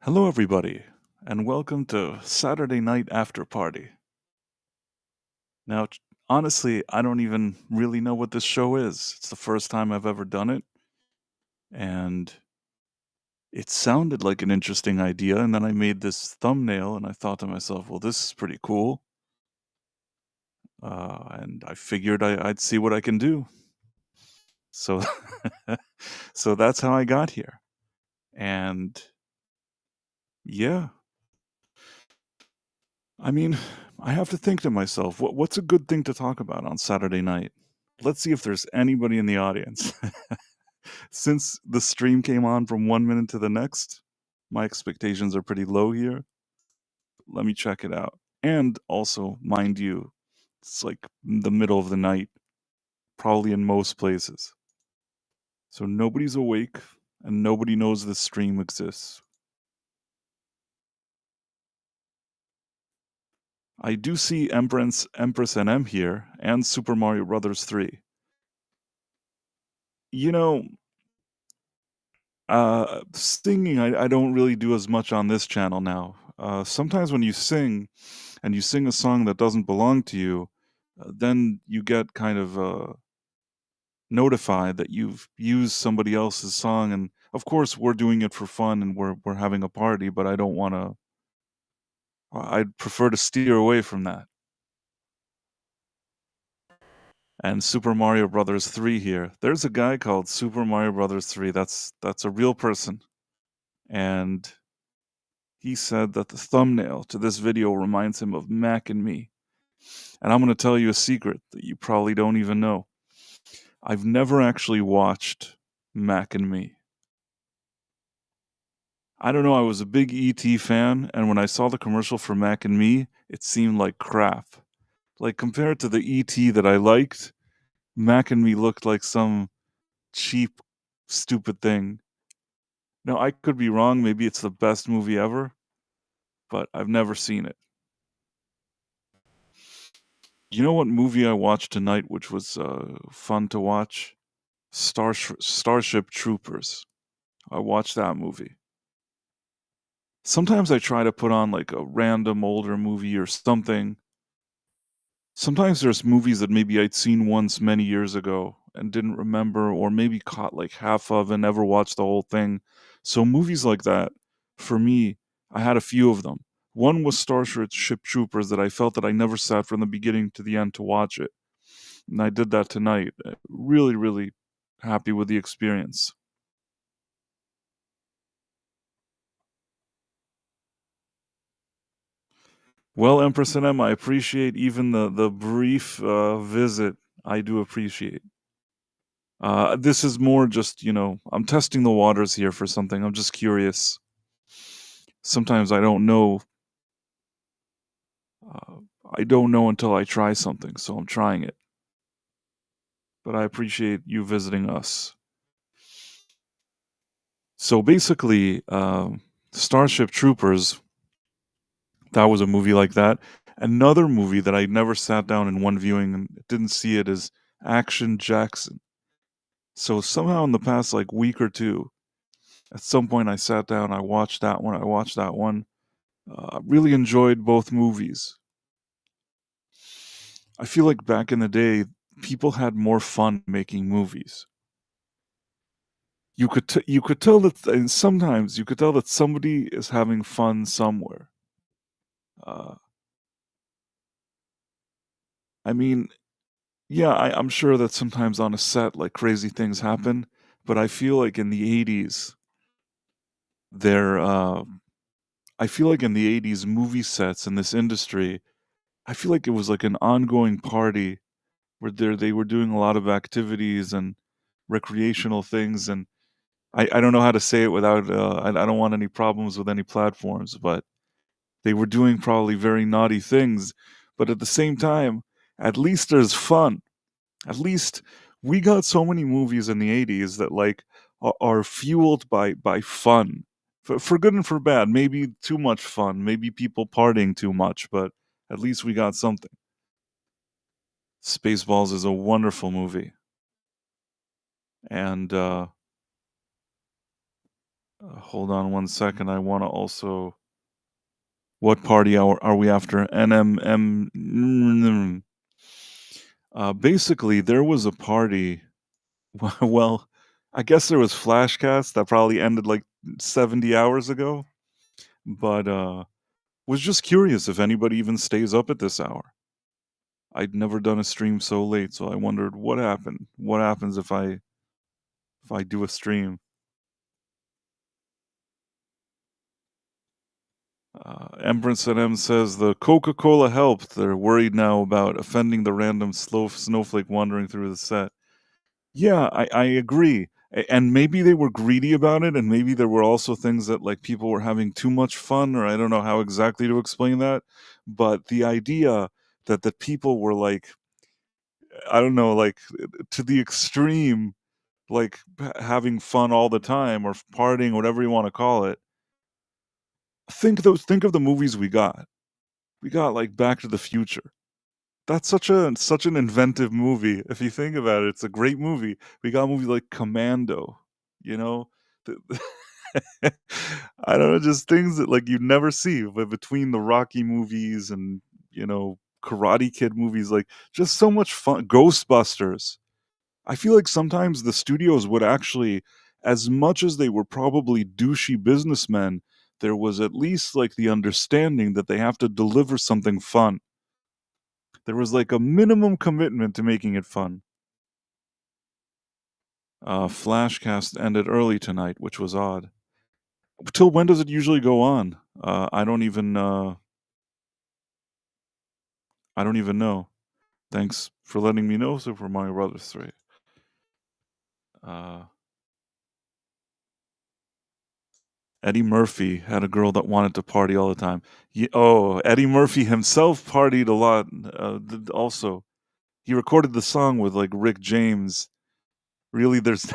Hello, everybody, and welcome to Saturday Night After Party. Now, honestly, I don't even really know what this show is. It's the first time I've ever done it, and it sounded like an interesting idea. And then I made this thumbnail, and I thought to myself, well, this is pretty cool. And I figured I'd see what I can do. So, so that's how I got here. And yeah, I mean, I have to think to myself, what's a good thing to talk about on Saturday night? Let's see if there's anybody in the audience. Since the stream came on from 1 minute to the next, my expectations are pretty low here. Let me check it out. And also, mind you, it's like the middle of the night, probably in most places. So nobody's awake and nobody knows this stream exists. I do see Empress NM here and Super Mario Brothers 3. You know, singing, I don't really do as much on this channel now. Sometimes when you sing and you sing a song that doesn't belong to you, then you get kind of notified that you've used somebody else's song. And of course, we're doing it for fun and we're having a party, but I don't want to. I'd prefer to steer away from that. And Super Mario Brothers 3 here. There's a guy called Super Mario Brothers 3. That's a real person. And he said that the thumbnail to this video reminds him of Mac and Me. And I'm going to tell you a secret that you probably don't even know. I've never actually watched Mac and Me. I don't know, I was a big E.T. fan, and when I saw the commercial for Mac and Me, it seemed like crap. Like, compared to the E.T. that I liked, Mac and Me looked like some cheap, stupid thing. Now, I could be wrong, maybe it's the best movie ever, but I've never seen it. You know what movie I watched tonight, which was fun to watch? Starship Troopers. I watched that movie. Sometimes I try to put on like a random older movie or something. Sometimes there's movies that maybe I'd seen once many years ago and didn't remember, or maybe caught like half of and never watched the whole thing. So movies like that, for me, I had a few of them. One was Starship Troopers that I felt that I never sat from the beginning to the end to watch it. And I did that tonight. Really, really happy with the experience. Well, Empress NM, I appreciate even the brief visit. I do appreciate. This is more just, I'm testing the waters here for something. I'm just curious. Sometimes I don't know. Uh, I don't know until I try something, so I'm trying it. But I appreciate you visiting us. So basically, Starship Troopers, that was a movie like that. Another movie that I never sat down in one viewing and didn't see it is Action Jackson. So somehow in the past like week or two, at some point I sat down, I watched that one. Really enjoyed both movies. I feel like back in the day, people had more fun making movies. You could tell that, and sometimes you could tell that somebody is having fun somewhere. Uh, I mean, yeah, I'm sure that sometimes on a set, like crazy things happen, but I feel like in the '80s, there. I feel like in the '80s, movie sets in this industry, I feel like it was like an ongoing party where they were doing a lot of activities and recreational things, and I don't know how to say it without I don't want any problems with any platforms, but they were doing probably very naughty things, but at the same time, at least there's fun. At least we got so many movies in the '80s that like are fueled by fun, for good and for bad. Maybe too much fun, maybe people partying too much, but at least we got something. Spaceballs is a wonderful movie, and Hold on one second. I want to also. What party are we after? NMM. Basically, there was a party. Well, I guess there was Flashcast that probably ended like 70 hours ago. But was just curious if anybody even stays up at this hour. I'd never done a stream so late, so I wondered what happened. What happens if I do a stream? Empress and M says the Coca-Cola helped. They're worried now about offending the random snowflake wandering through the set. Yeah, I agree. And maybe they were greedy about it, and maybe there were also things that like people were having too much fun, or I don't know how exactly to explain that. But the idea that the people were like, I don't know, like to the extreme, like having fun all the time or partying, whatever you want to call it. Think of the movies we got. We got like Back to the Future. That's such an inventive movie. If you think about it, it's a great movie. We got a movie like Commando, you know? The I don't know, just things that like you never see, but between the Rocky movies and, Karate Kid movies, like just so much fun. Ghostbusters. I feel like sometimes the studios would actually, as much as they were probably douchey businessmen, there was at least like the understanding that they have to deliver something fun. There was like a minimum commitment to making it fun. Flashcast ended early tonight, which was odd. Till when does it usually go on? I don't even know. Thanks for letting me know, Super Mario Brothers 3. Uh, Eddie Murphy had a girl that wanted to party all the time. Eddie Murphy himself partied a lot. Also, he recorded the song with like Rick James. Really, there's.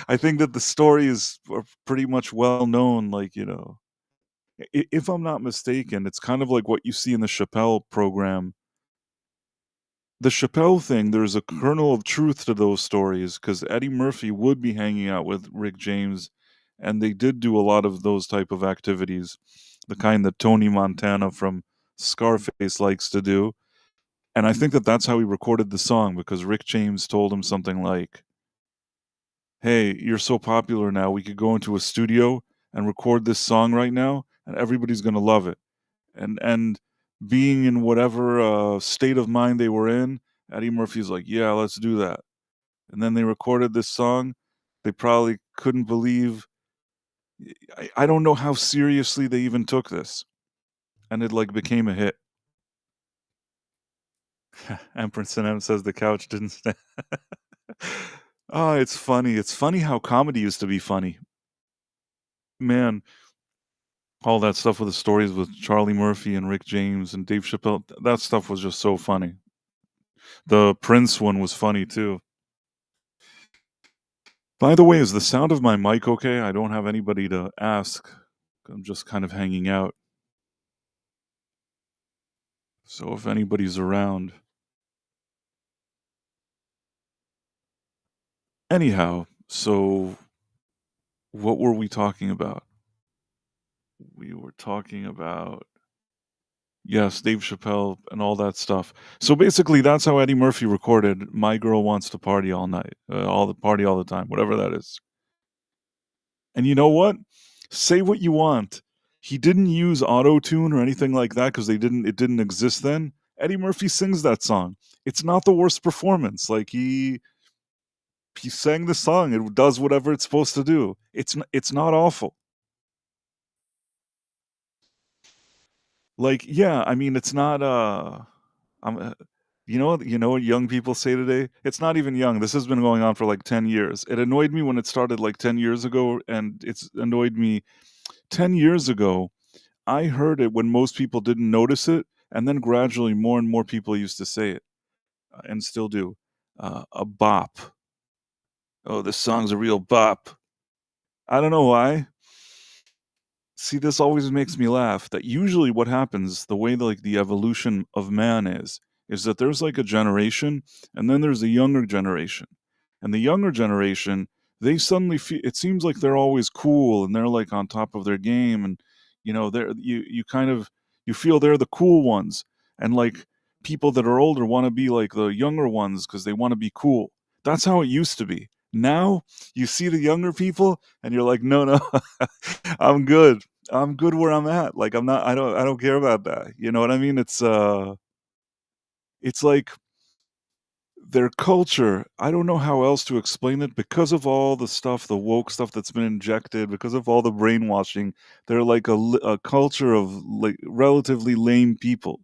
I think that the story is pretty much well known. Like if I'm not mistaken, it's kind of like what you see in the Chappelle program. The Chappelle thing, there's a kernel of truth to those stories because Eddie Murphy would be hanging out with Rick James, and they did do a lot of those type of activities, the kind that Tony Montana from Scarface likes to do. And I think that that's how he recorded the song because Rick James told him something like, "Hey, you're so popular now, we could go into a studio and record this song right now, and everybody's gonna love it." And being in whatever state of mind they were in, Eddie Murphy's like, "Yeah, let's do that." And then they recorded this song. They probably couldn't believe. I don't know how seriously they even took this, and it like became a hit. Empress and M says the couch didn't stand. Oh, it's funny. It's funny how comedy used to be funny. Man, all that stuff with the stories with Charlie Murphy and Rick James and Dave Chappelle, that stuff was just so funny. The Prince one was funny too. By the way, is the sound of my mic okay? I don't have anybody to ask. I'm just kind of hanging out. So if anybody's around. Anyhow, so what were we talking about? We were talking about, yes, Dave Chappelle and all that stuff. So basically, that's how Eddie Murphy recorded "My Girl Wants to Party All Night," all the party all the time, whatever that is. And you know what? Say what you want. He didn't use auto tune or anything like that because it didn't exist then. Eddie Murphy sings that song. It's not the worst performance. Like he sang the song. It does whatever it's supposed to do. It's not awful. Like yeah, I mean it's not I'm you know what young people say today? It's not even young. This has been going on for like 10 years. It annoyed me when it started like 10 years ago and it's annoyed me 10 years ago. I heard it when most people didn't notice it, and then gradually more and more people used to say it, and still do. A bop. Oh, this song's a real bop. I don't know why. See, this always makes me laugh. That usually what happens, the way like the evolution of man is that there's like a generation, and then there's a younger generation, and the younger generation they suddenly feel it seems like they're always cool and they're like on top of their game and they're you kind of you feel they're the cool ones and like people that are older want to be like the younger ones because they want to be cool. That's how it used to be. Now you see the younger people and you're like, no, no, I'm good. I'm good where I'm at. Like I don't care about that. You know what I mean? It's like their culture, I don't know how else to explain it because of all the stuff, the woke stuff that's been injected, because of all the brainwashing, they're like a culture of like relatively lame people.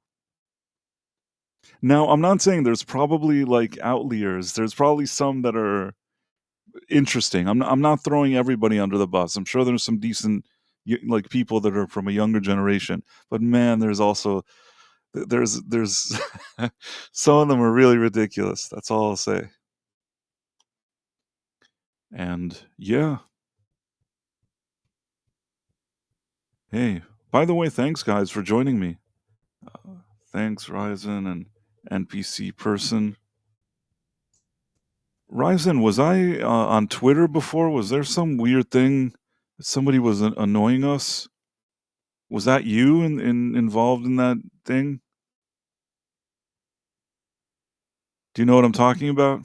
Now, I'm not saying there's probably like outliers. There's probably some that are interesting. I'm not throwing everybody under the bus. I'm sure there's some decent like people that are from a younger generation. But man, there's also there's some of them are really ridiculous. That's all I'll say. And yeah, hey, by the way, thanks guys for joining me. Thanks, Ryzen and NPC person. Ryzen, was I on Twitter before? Was there some weird thing? Somebody was annoying us? Was that you involved in that thing? Do you know what I'm talking about?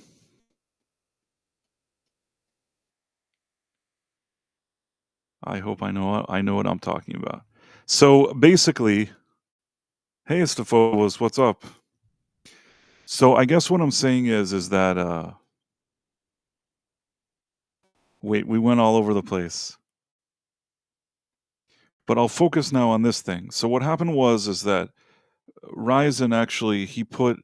I hope I know what I'm talking about. So basically, hey, Stefobos, what's up? So I guess what I'm saying is that wait, we went all over the place. But I'll focus now on this thing. So what happened was is that Ryzen actually he put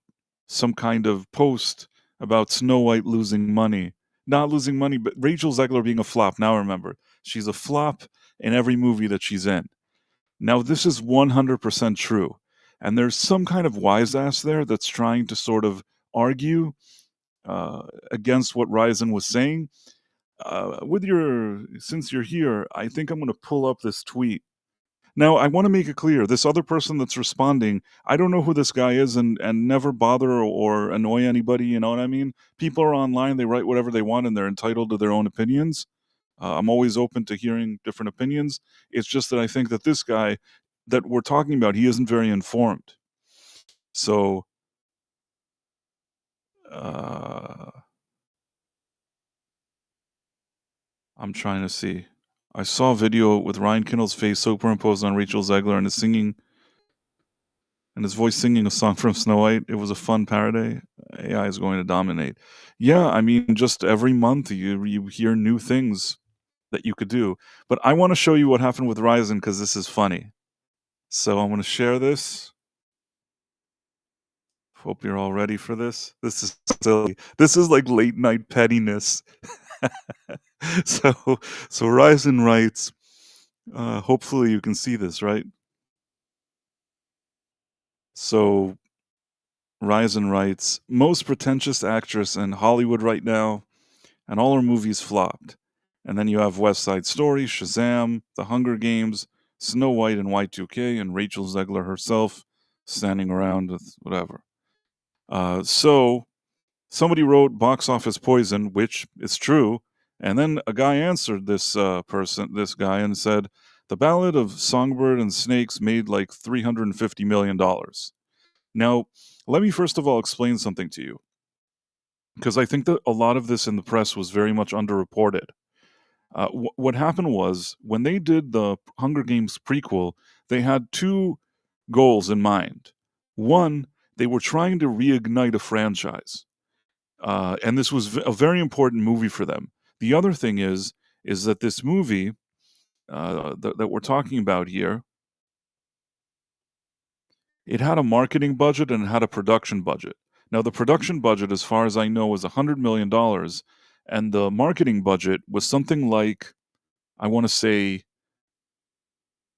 some kind of post about Snow White losing money. Not losing money, but Rachel Zegler being a flop. Now remember, she's a flop in every movie that she's in. Now this is 100% true. And there's some kind of wise ass there that's trying to sort of argue against what Ryzen was saying. Since you're here, I think I'm going to pull up this tweet. Now, I want to make it clear, this other person that's responding, I don't know who this guy is and never bother or annoy anybody, you know what I mean? People are online, they write whatever they want and they're entitled to their own opinions. I'm always open to hearing different opinions. It's just that I think that this guy that we're talking about, he isn't very informed. So, uh, I'm trying to see. I saw a video with Ryan Kindle's face superimposed on Rachel Zegler and his voice singing a song from Snow White. It was a fun parody. AI is going to dominate. Yeah, I mean, just every month you hear new things that you could do. But I want to show you what happened with Ryzen because this is funny. So I'm going to share this. Hope you're all ready for this. This is silly. This is like late night pettiness. so so Ryzen writes. Hopefully you can see this, right? So Ryzen writes, most pretentious actress in Hollywood right now, and all her movies flopped. And then you have West Side Story, Shazam, The Hunger Games, Snow White and Y2K, and Rachel Zegler herself standing around with whatever. So somebody wrote box office poison, which is true. And then a guy answered this guy, and said, the Ballad of Songbird and Snakes made like $350 million. Now, let me first of all explain something to you, because I think that a lot of this in the press was very much underreported. What happened was when they did the Hunger Games prequel, they had two goals in mind. One, they were trying to reignite a franchise, and this was a very important movie for them. The other thing is that this movie that we're talking about here, it had a marketing budget and it had a production budget. Now, the production budget, as far as I know, was $100 million, and the marketing budget was something like, I want to say,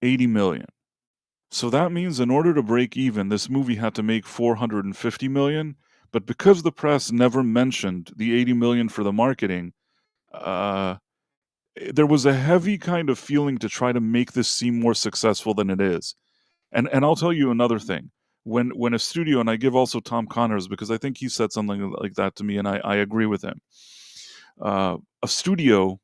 80 million. So that means in order to break even, this movie had to make 450 million. But because the press never mentioned the 80 million for the marketing, uh, there was a heavy kind of feeling to try to make this seem more successful than it is. And I'll tell you another thing. When a studio, and I give also Tom Connors, because I think he said something like that to me, and I agree with him. a studio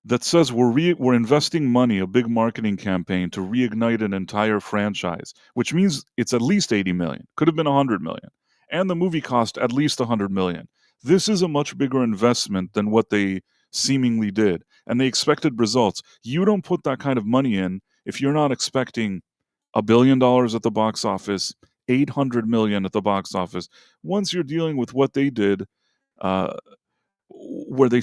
that says we're investing money, a big marketing campaign to reignite an entire franchise, which means it's at least 80 million. Could have been 100 million. And the movie cost at least 100 million. This is a much bigger investment than what they seemingly did, and they expected results. You don't put that kind of money in if you're not expecting $1 billion at the box office, 800 million at the box office. Once you're dealing with what they did, uh, where they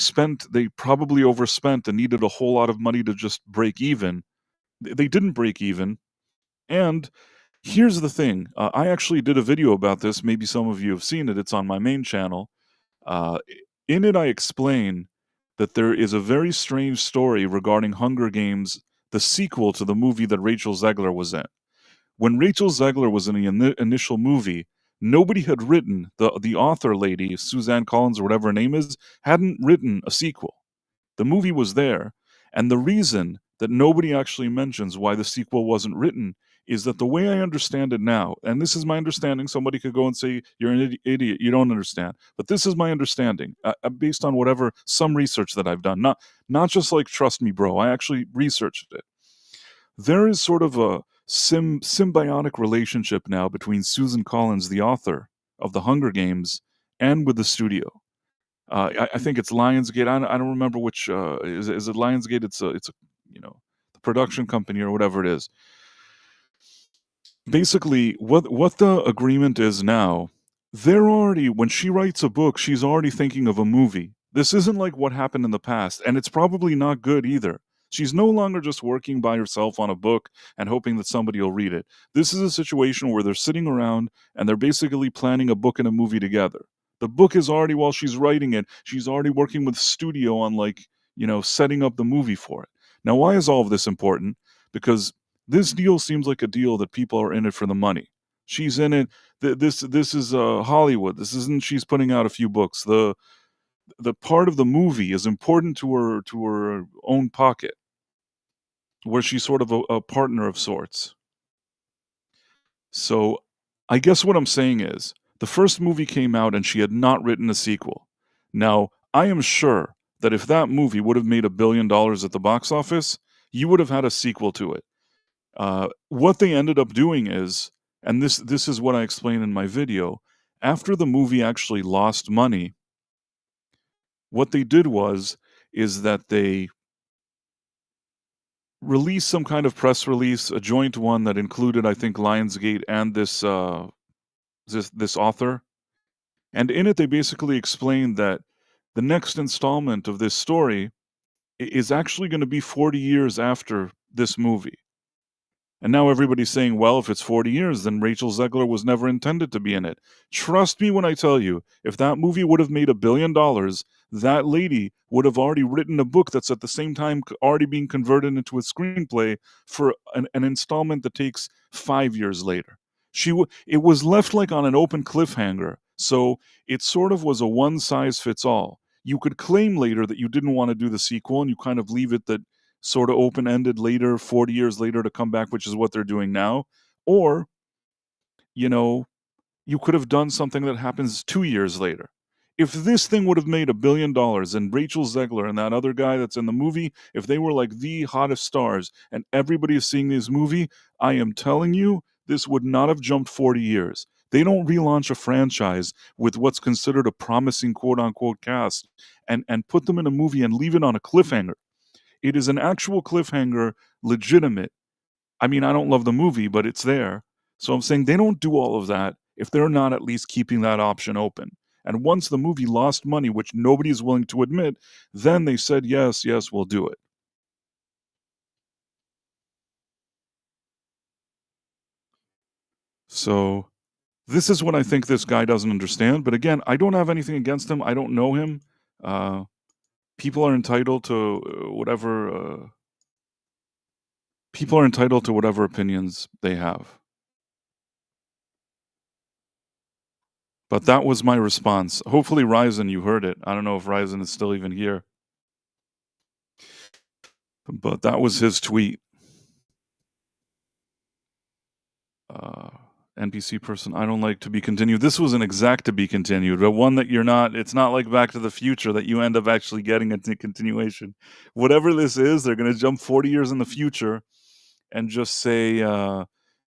probably overspent and needed a whole lot of money to just break even. They didn't break even. And here's the thing, I actually did a video about this. Maybe some of you have seen it. It's on my main channel. Uh, in it, I explain that there is a very strange story regarding Hunger Games, the sequel to the movie that Rachel Zegler was in. When Rachel Zegler was in the initial movie, nobody had written the author lady, Suzanne Collins or whatever her name is, hadn't written a sequel. The movie was there, and the reason that nobody actually mentions why the sequel wasn't written is that the way I understand it now, and this is my understanding, somebody could go and say, "You're an idiot, you don't understand." But this is my understanding, based on whatever some research that I've done, not just like trust me, bro. I actually researched it. There is sort of a symbiotic relationship now between Susan Collins, the author of The Hunger Games, and with the studio. I think it's Lionsgate. I don't remember which. Is it Lionsgate? It's a the production company or whatever it is. Basically, what the agreement is now, they're already when she writes a book, she's already thinking of a movie. This isn't like what happened in the past, and it's probably not good either. She's no longer just working by herself on a book and hoping that somebody will read it. This is a situation where they're sitting around and they're basically planning a book and a movie together. The book is already, while she's writing it, she's already working with studio on setting up the movie for it. Now, why is all of this important? Because this deal seems like a deal that people are in it for the money. She's in it. This is Hollywood. This isn't. She's putting out a few books. The part of the movie is important to her own pocket, where she's sort of a partner of sorts. So, I guess what I'm saying is the first movie came out and she had not written a sequel. Now, I am sure that if that movie would have made $1 billion at the box office, you would have had a sequel to it. What they ended up doing is, and this is what I explained in my video, after the movie actually lost money, what they did is that they released some kind of press release, a joint one that included, I think, Lionsgate and this author, and in it they basically explained that the next installment of this story is actually going to be 40 years after this movie. And now everybody's saying, well, if it's 40 years, then Rachel Zegler was never intended to be in it. Trust me when I tell you, if that movie would have made $1 billion, that lady would have already written a book that's at the same time already being converted into a screenplay for an installment that takes 5 years later. It was left like on an open cliffhanger, so it sort of was a one size fits all. You could claim later that you didn't want to do the sequel, and you kind of leave it that sort of open ended later, 40 years later to come back, which is what they're doing now. Or, you know, you could have done something that happens 2 years later. If this thing would have made $1 billion and Rachel Zegler and that other guy that's in the movie, if they were like the hottest stars and everybody is seeing this movie, I am telling you, this would not have jumped 40 years. They don't relaunch a franchise with what's considered a promising quote unquote cast and put them in a movie and leave it on a cliffhanger. It is an actual cliffhanger, legitimate. I mean, I don't love the movie, but it's there. So I'm saying they don't do all of that if they're not at least keeping that option open. And once the movie lost money, which nobody is willing to admit, then they said, yes, yes, we'll do it. So this is what I think this guy doesn't understand. But again, I don't have anything against him. I don't know him. Uh, people are entitled to whatever. People are entitled to whatever opinions they have. But that was my response. Hopefully, Ryzen, you heard it. I don't know if Ryzen is still even here, but that was his tweet. Uh, NPC person, I don't like to be continued. This was an exact to be continued, but one that you're not it's not like Back to the Future that you end up actually getting a continuation. Whatever this is, they're gonna jump 40 years in the future and just say,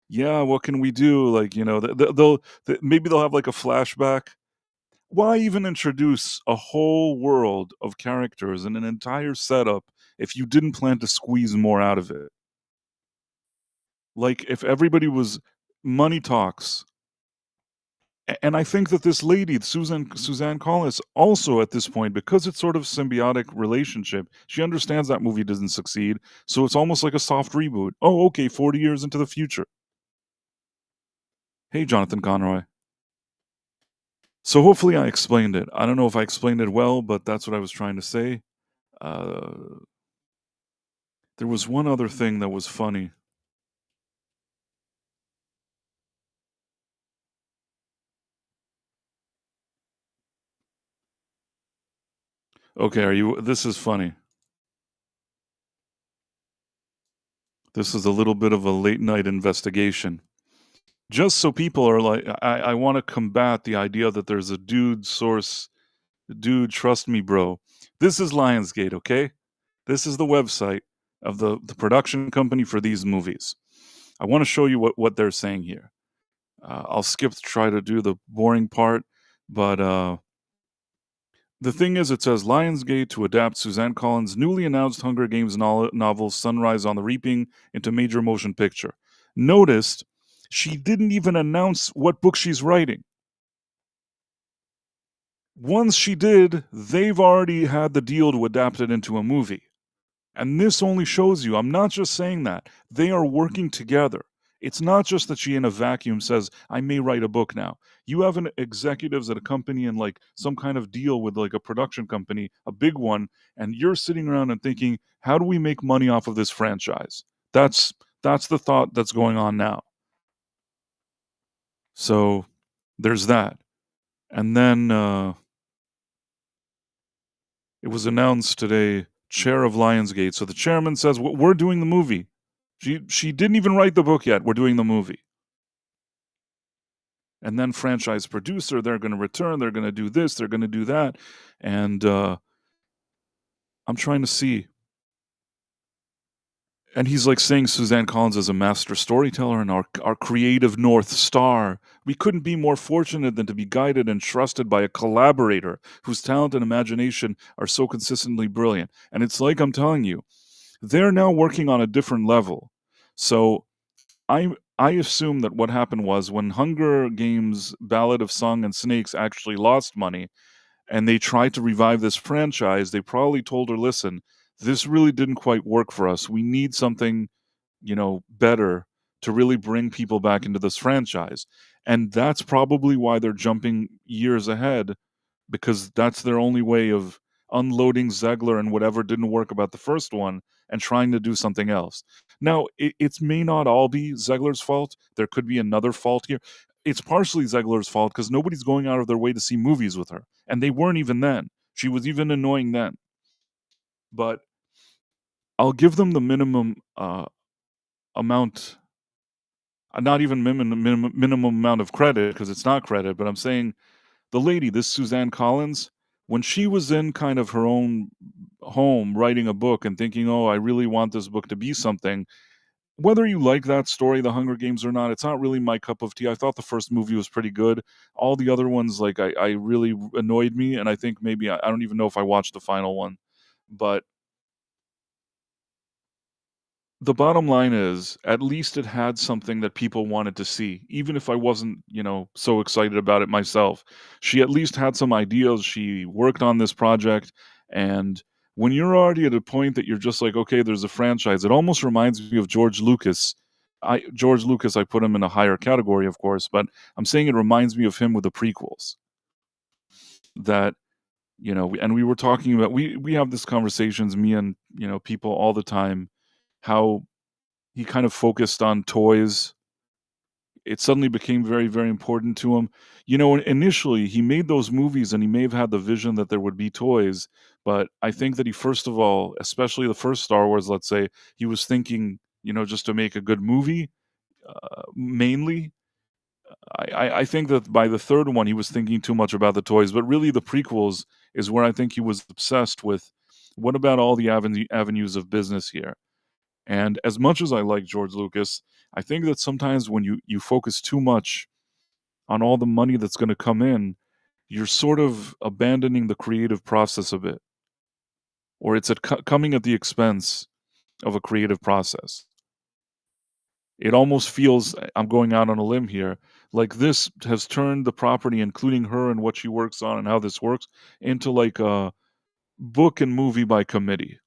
"Yeah, what can we do?" Like, maybe they'll have, like, a flashback. Why even introduce a whole world of characters and an entire setup if you didn't plan to squeeze more out of it? Like, if everybody was money talks. And I think that this lady, Suzanne Collis, also at this point, because it's sort of symbiotic relationship, she understands that movie doesn't succeed, so it's almost like a soft reboot. Oh, okay, 40 years into the future. Hey, Jonathan Conroy. So hopefully I explained it. I don't know if I explained it well, but that's what I was trying to say. Uh, there was one other thing that was funny. Okay, this is funny. This is a little bit of a late night investigation. Just so people are like, I want to combat the idea that there's a dude source. Dude, trust me, bro. This is Lionsgate, okay? This is the website of the production company for these movies. I want to show you what they're saying here. I'll skip to try to do the boring part, but the thing is, it says Lionsgate to adapt Suzanne Collins' newly announced Hunger Games novel Sunrise on the Reaping into major motion picture. Noticed she didn't even announce what book she's writing. Once she did, they've already had the deal to adapt it into a movie. And this only shows you, I'm not just saying that, they are working together. It's not just that she in a vacuum says, I may write a book now. You have an executives at a company and like some kind of deal with like a production company, a big one, and you're sitting around and thinking, how do we make money off of this franchise? That's that's the thought that's going on now. So there's that. And then it was announced today, chair of Lionsgate. So the chairman says, We're doing the movie." She didn't even write the book yet. We're doing the movie. And then franchise producer, they're going to return. They're going to do this. They're going to do that. And I'm trying to see. And he's like saying Suzanne Collins is a master storyteller and our creative North Star. We couldn't be more fortunate than to be guided and trusted by a collaborator whose talent and imagination are so consistently brilliant. And it's like I'm telling you, they're now working on a different level. So I assume that what happened was when Hunger Games Ballad of Song and Snakes actually lost money and they tried to revive this franchise, they probably told her, "Listen, this really didn't quite work for us. We need something, better to really bring people back into this franchise." And that's probably why they're jumping years ahead because that's their only way of unloading Zegler and whatever didn't work about the first one and trying to do something else. Now, it may not all be Zegler's fault. There could be another fault here. It's partially Zegler's fault because nobody's going out of their way to see movies with her. And they weren't even then. She was even annoying then. But I'll give them the minimum amount, not even minimum amount of credit because it's not credit, but I'm saying the lady, this Suzanne Collins, when she was in kind of her own home writing a book and thinking, oh, I really want this book to be something, whether you like that story, The Hunger Games, or not, it's not really my cup of tea. I thought the first movie was pretty good. All the other ones, like, I really annoyed me, and I think maybe I don't even know if I watched the final one. But the bottom line is, at least it had something that people wanted to see, even if I wasn't, so excited about it myself. She at least had some ideas. She worked on this project, and when you're already at a point that you're just like, okay, there's a franchise, it almost reminds me of George Lucas. George Lucas, I put him in a higher category, of course, but I'm saying it reminds me of him with the prequels. That and we were talking about we have these conversations, me and people all the time, how he kind of focused on toys. It suddenly became very, very important to him. Initially, he made those movies and he may have had the vision that there would be toys, but I think that he, first of all, especially the first Star Wars, let's say, he was thinking, just to make a good movie, mainly. I think that by the 3rd one, he was thinking too much about the toys, but really the prequels is where I think he was obsessed with, what about all the avenues of business here? And as much as I like George Lucas, I think that sometimes when you focus too much on all the money that's gonna come in, you're sort of abandoning the creative process a bit, or it's coming at the expense of a creative process. It almost feels, I'm going out on a limb here, like this has turned the property, including her and what she works on and how this works, into like a book and movie by committee.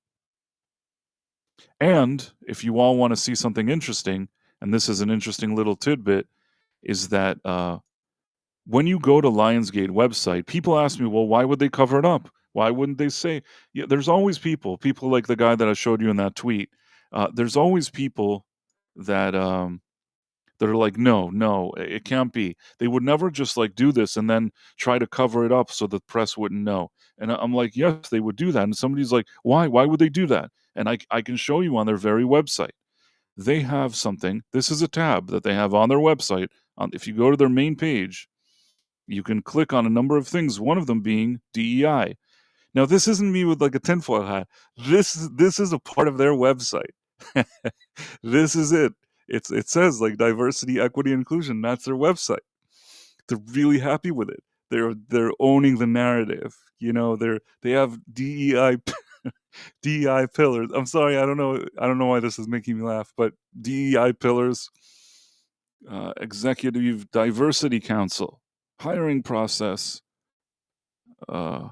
And if you all want to see something interesting, and this is an interesting little tidbit, is that when you go to Lionsgate website, people ask me, well, why would they cover it up? Why wouldn't they say? Yeah, there's always people like the guy that I showed you in that tweet. There's always people that that are like, no, no, it can't be. They would never just like do this and then try to cover it up so the press wouldn't know. And I'm like, yes, they would do that. And somebody's like, why? Why would they do that? And I can show you on their very website. They have something. This is a tab that they have on their website. If you go to their main page, you can click on a number of things, one of them being DEI. Now, this isn't me with like a tinfoil hat. This is a part of their website. This is it. It says like diversity, equity, inclusion. That's their website. They're really happy with it. They're owning the narrative. You know, they have DEI DEI pillars. I'm sorry, I don't know why this is making me laugh, but DEI pillars, executive diversity council, hiring process, uh,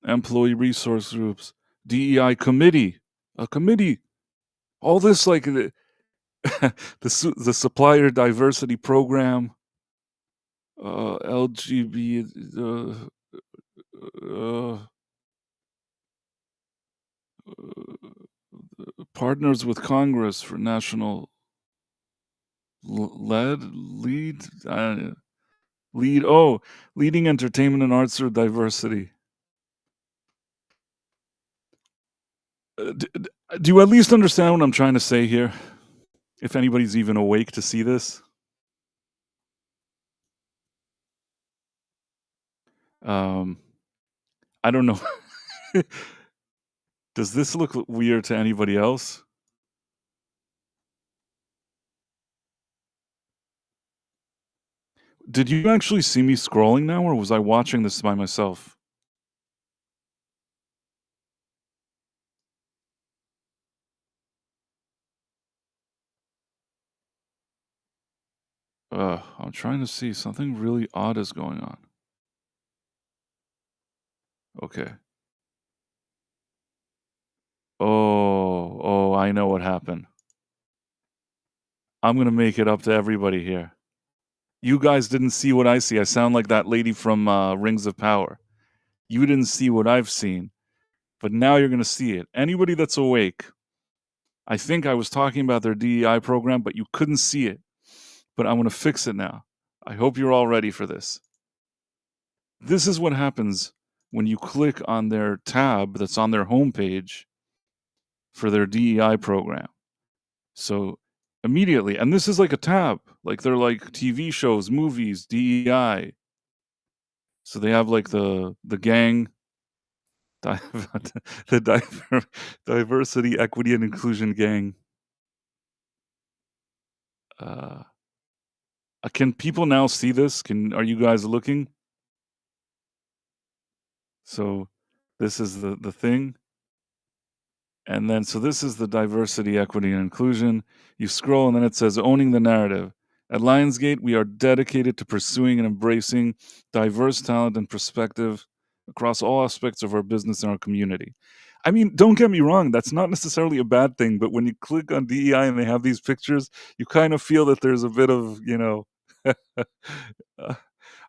employee resource groups, DEI committee, a committee. All this like the supplier diversity program, LGBT, uh, partners with Congress for national lead lead. Oh, leading entertainment and arts or diversity. Do you at least understand what I'm trying to say here? If anybody's even awake to see this, um, I don't know. Does this look weird to anybody else? Did you actually see me scrolling now, or was I watching this by myself? I'm trying to see. Something really odd is going on. Okay. Oh, I know what happened. I'm gonna make it up to everybody here. You guys didn't see what I see. I sound like that lady from Rings of Power. You didn't see what I've seen, but now you're gonna see it. Anybody that's awake, I think I was talking about their DEI program, but you couldn't see it. But I'm gonna fix it now. I hope you're all ready for this. This is what happens when you click on their tab that's on their homepage for their DEI program. So immediately, and this is like a tab, like they're like TV shows, movies, DEI. So they have like the gang, the diversity, equity, and inclusion gang. Uh, can people now see this? Are you guys looking? So this is the thing. And then, so this is the diversity, equity, and inclusion. You scroll, and then it says owning the narrative. At Lionsgate, we are dedicated to pursuing and embracing diverse talent and perspective across all aspects of our business and our community. I mean, don't get me wrong, that's not necessarily a bad thing, but when you click on DEI and they have these pictures, you kind of feel that there's a bit of, uh,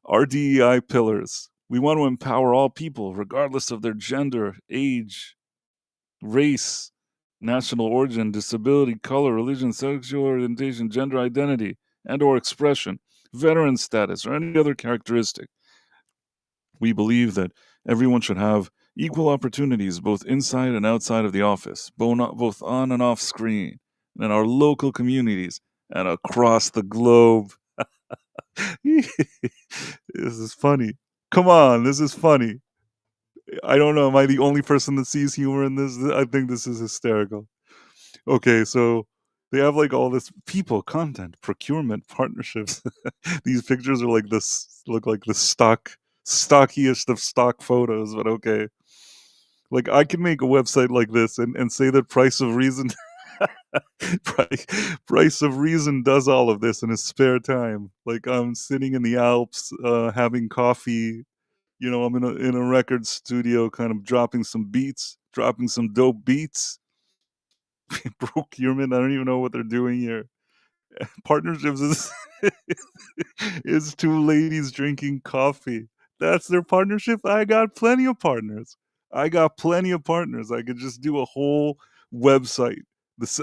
our DEI pillars. We want to empower all people, regardless of their gender, age, race, national origin, disability, color, religion, sexual orientation, gender identity, and or expression, veteran status, or any other characteristic. We believe that everyone should have equal opportunities both inside and outside of the office, both on and off screen, in our local communities, and across the globe. This is funny. Come on, this is funny. I don't know, am I the only person that sees humor in this? I think this is hysterical. Okay, so they have, like, all this people, content, procurement, partnerships. These pictures are like this look like the stockiest of stock photos, but okay. Like, I can make a website like this and say that Price of Reason Pri Price of Reason does all of this in his spare time. Like, I'm sitting in the Alps, having coffee, I'm in a record studio kind of dropping some beats, dropping some dope beats. Procurement, I don't even know what they're doing here. Partnerships is is 2 ladies drinking coffee. That's their partnership? I got plenty of partners. I got plenty of partners. I could just do a whole website.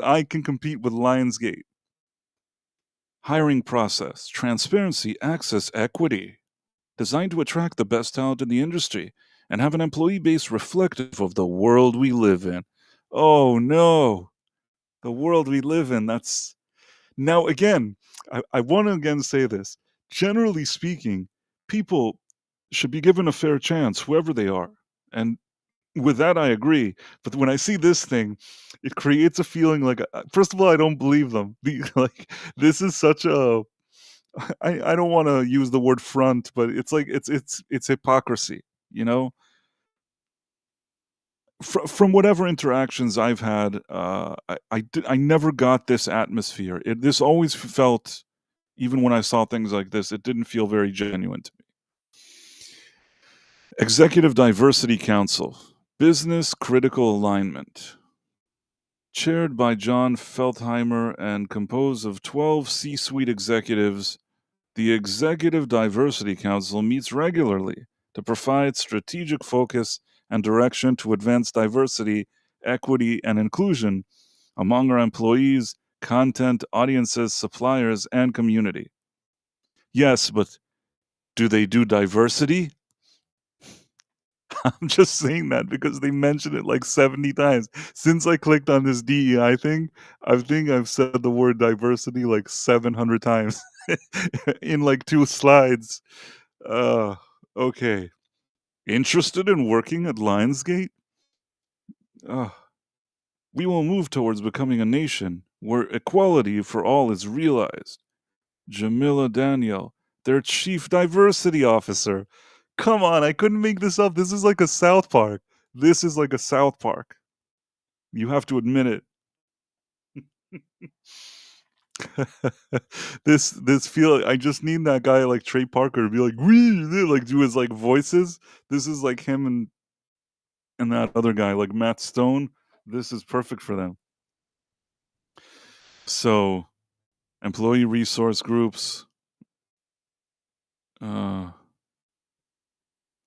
I can compete with Lionsgate. Hiring process, transparency, access, equity. Designed to attract the best talent in the industry and have an employee base reflective of the world we live in. Oh no, the world we live in. That's now again, I want to again say this. Generally speaking, people should be given a fair chance, whoever they are. And with that, I agree. But when I see this thing, it creates a feeling like, first of all, I don't believe them. Like, this is such a I don't wanna use the word front, but it's like it's hypocrisy, you know? From whatever interactions I've had, I never got this atmosphere. This always felt, even when I saw things like this, it didn't feel very genuine to me. Executive Diversity Council, Business Critical Alignment, chaired by John Feldheimer and composed of 12 C-suite executives. The Executive Diversity Council meets regularly to provide strategic focus and direction to advance diversity, equity, and inclusion among our employees, content, audiences, suppliers, and community. Yes, but do they do diversity? I'm just saying that because they mentioned it like 70 times. Since I clicked on this DEI thing, I think I've said the word diversity like 700 times in like 2 slides. Uh, okay. Interested in working at Lionsgate? Uh, we will move towards becoming a nation where equality for all is realized. Jamila Daniel, their chief diversity officer. Come on, I couldn't make this up. This is like a South Park. This is like a South Park. You have to admit it. This feel I just need that guy like Trey Parker to be like, "Wee," like do his like voices. This is like him and that other guy, like Matt Stone. This is perfect for them. So, employee resource groups. Uh,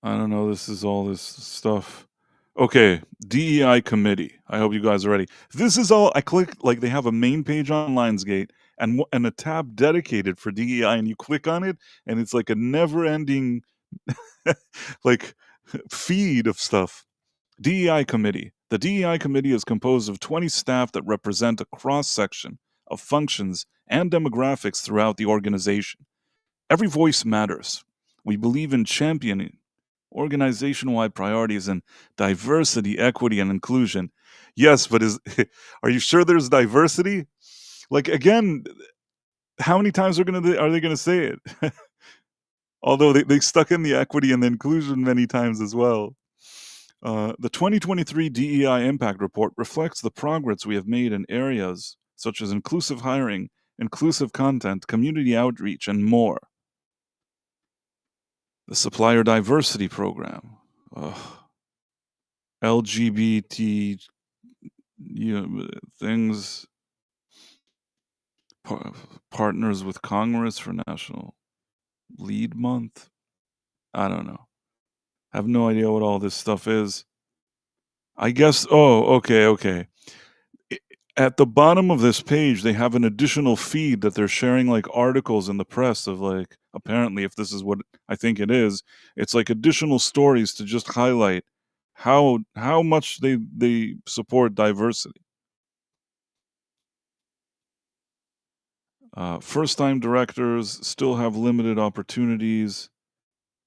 I don't know. This is all this stuff. Okay, DEI committee. I hope you guys are ready. This is all. I click like they have a main page on Lionsgate and a tab dedicated for DEI, and you click on it, and it's like a never-ending like feed of stuff. DEI committee. The DEI committee is composed of 20 staff that represent a cross section of functions and demographics throughout the organization. Every voice matters. We believe in championing organization wide priorities and diversity, equity, and inclusion. Yes, but are you sure there's diversity? Like, again, how many times are they gonna say it? Although they stuck in the equity and the inclusion many times as well. The 2023 DEI Impact Report reflects the progress we have made in areas such as inclusive hiring, inclusive content, community outreach, and more. The Supplier Diversity Program, LGBT, things, partners with Congress for National Lead Month. I don't know. I have no idea what all this stuff is. I guess. Oh, okay. I- At the bottom of this page, they have an additional feed that they're sharing like articles in the press of like, apparently, if this is what I think it is, it's like additional stories to just highlight how much they support diversity. First-time directors still have limited opportunities.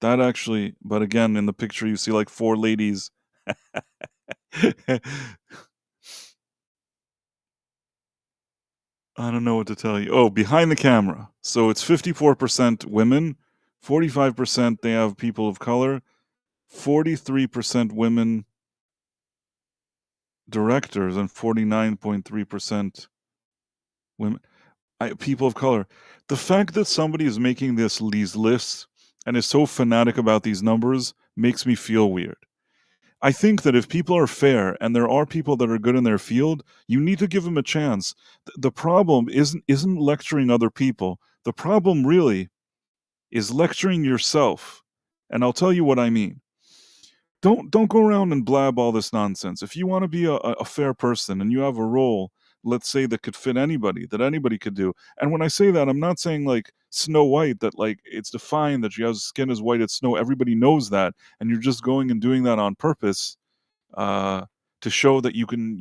That actually but again, in the picture, you see, like, 4 ladies. I don't know what to tell you. Oh, behind the camera. So it's 54% women, 45% they have people of color, 43% women directors, and 49.3% women people of color. The fact that somebody is making these lists and is so fanatic about these numbers makes me feel weird. I think that if people are fair and there are people that are good in their field, you need to give them a chance. The problem isn't lecturing other people. The problem really is lecturing yourself. And I'll tell you what I mean. Don't go around and blab all this nonsense. If you want to be a fair person and you have a role, let's say that could fit anybody, that anybody could do. And when I say that, I'm not saying like Snow White, that like it's defined that she has skin as white as snow. Everybody knows that, and you're just going and doing that on purpose uh, to show that you can,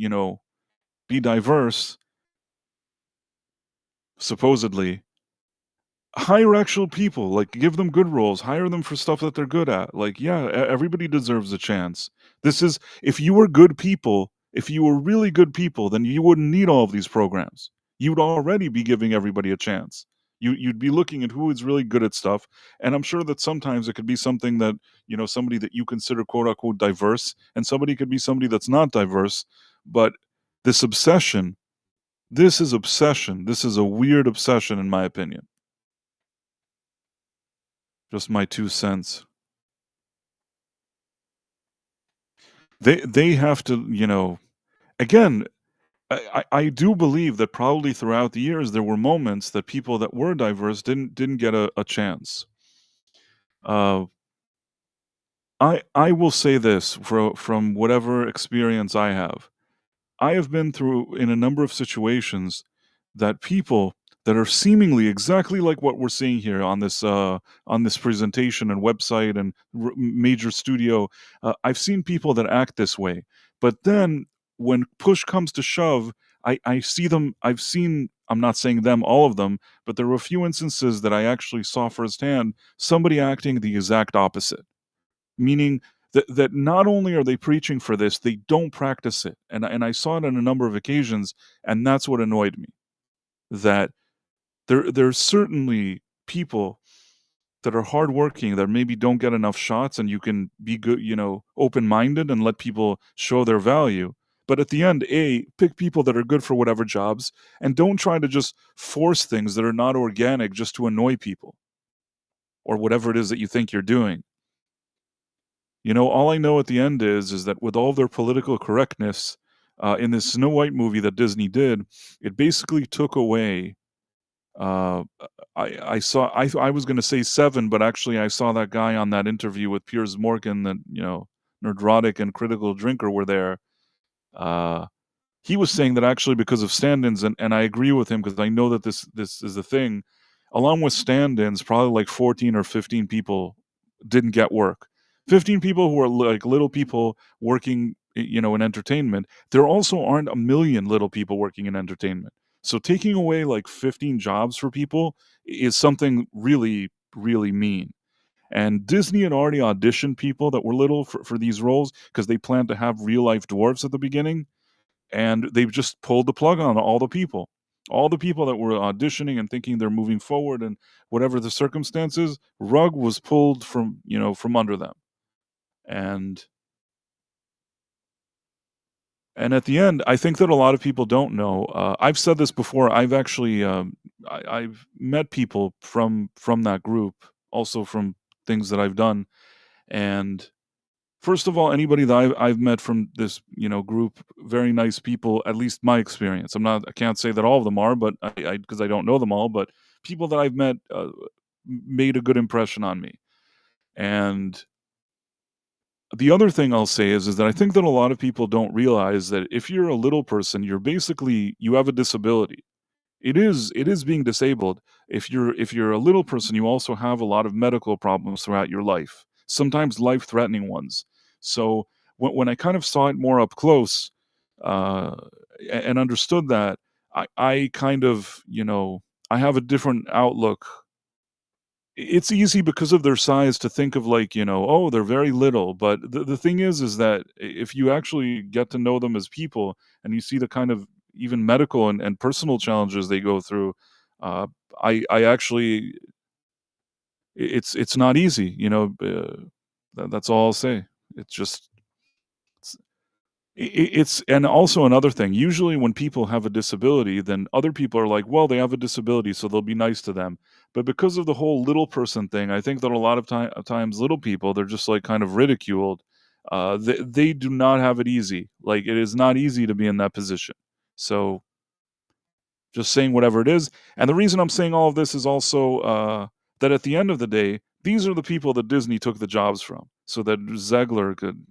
be diverse, supposedly. Hire actual people, like, give them good roles, hire them for stuff that they're good at. Like, yeah, everybody deserves a chance. This is if you were good people, if you were really good people, then you wouldn't need all of these programs. You'd already be giving everybody a chance. You'd be looking at who is really good at stuff, and I'm sure that sometimes it could be something that, somebody that you consider quote unquote diverse, and somebody could be somebody that's not diverse, but this obsession, this is obsession. This is a weird obsession in my opinion. Just my 2 cents. They have to, again, I do believe that probably throughout the years, there were moments that people that were diverse didn't get a chance. Uh, I will say this from whatever experience I have. I have been through in a number of situations that people that are seemingly exactly like what we're seeing here on this presentation and website and major studio. I've seen people that act this way, but then when push comes to shove, I see them. I've seen. I'm not saying them, all of them, but there were a few instances that I actually saw firsthand. Somebody acting the exact opposite, meaning that not only are they preaching for this, they don't practice it, and I saw it on a number of occasions, and that's what annoyed me, that there's certainly people that are hardworking that maybe don't get enough shots, and you can be good, open-minded and let people show their value, but at the end, pick people that are good for whatever jobs, and don't try to just force things that are not organic just to annoy people, or whatever it is that you think you're doing. All I know at the end is that with all their political correctness, in this Snow White movie that Disney did, it basically took away. Uh, I saw. I was going to say Seven, but actually, I saw that guy on that interview with Piers Morgan that Nerdrotic and Critical Drinker were there. Uh, he was saying that actually because of stand-ins, and I agree with him because I know that this is the thing. Along with stand-ins, probably like 14 or 15 people didn't get work. 15 people who are like little people working, in entertainment. There also aren't a million little people working in entertainment. So taking away like 15 jobs for people is something really, really mean. And Disney had already auditioned people that were little for these roles because they planned to have real life dwarfs at the beginning, and they've just pulled the plug on all the people. All the people that were auditioning and thinking they're moving forward and whatever the circumstances, rug was pulled from under them. And at the end, I think that a lot of people don't know. I've said this before. I've actually I've met people from that group, also from things that I've done. And first of all, anybody that I've met from this, group, very nice people, at least my experience. I can't say that all of them are, but because I don't know them all, but people that I've met made a good impression on me. And the other thing I'll say is that I think that a lot of people don't realize that if you're a little person, you have a disability. It is being disabled. If you're a little person, you also have a lot of medical problems throughout your life, sometimes life-threatening ones. So when I kind of saw it more up close, uh, and understood that, I kind of, I have a different outlook. It's easy because of their size to think of like, "Oh, they're very little," but the thing is that if you actually get to know them as people and you see the kind of even medical and personal challenges they go through, uh, I actually it's not easy, that's all I'll say. It's just it's and also another thing, usually when people have a disability, then other people are like, "Well, they have a disability, so they'll be nice to them." But because of the whole little person thing, I think that a lot of times little people, they're just, like, kind of ridiculed. They do not have it easy. Like, it is not easy to be in that position. So, just saying whatever it is, and the reason I'm saying all of this is also, that at the end of the day, these are the people that Disney took the jobs from, so that Zegler could,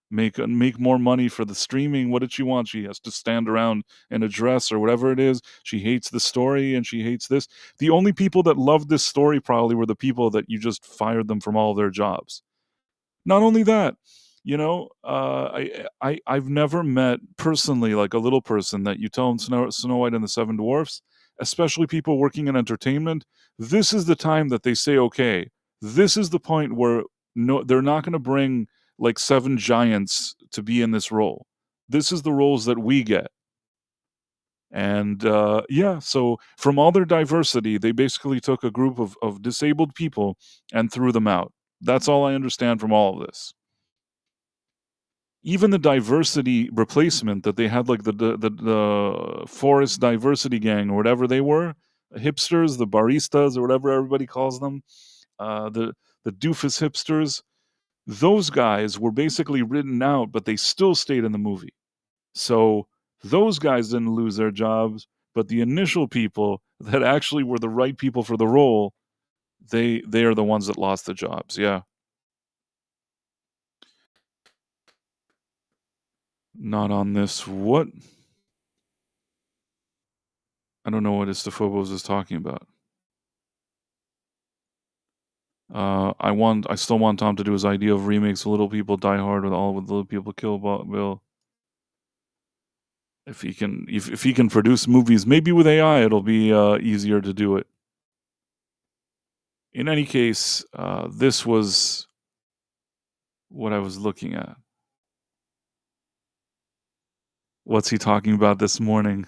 make more money for the streaming. What did she want? She has to stand around in a dress or whatever it is. She hates the story and she hates this. The only people that loved this story probably were the people that you just fired them from all their jobs. Not only that, I've never met personally like a little person that you tell them Snow White and the Seven Dwarfs, especially people working in entertainment. This is the time that they say, okay, this is the point where no, they're not going to bring like seven giants to be in this role. This is the roles that we get. And yeah, so from all their diversity, they basically took a group of disabled people and threw them out. That's all I understand from all of this. Even the diversity replacement that they had, like the forest diversity gang or whatever they were, hipsters, the baristas or whatever everybody calls them, the doofus hipsters, those guys were basically written out, but they still stayed in the movie. So those guys didn't lose their jobs, but the initial people that actually were the right people for the role, they are the ones that lost the jobs. Yeah, not on this. What? I don't know what Istafobos is talking about. I still want Tom to do his idea of remakes. Little People Die Hard with all with Little People Kill Bill. If he can produce movies, maybe with AI, it'll be easier to do it. In any case, this was what I was looking at. What's he talking about this morning?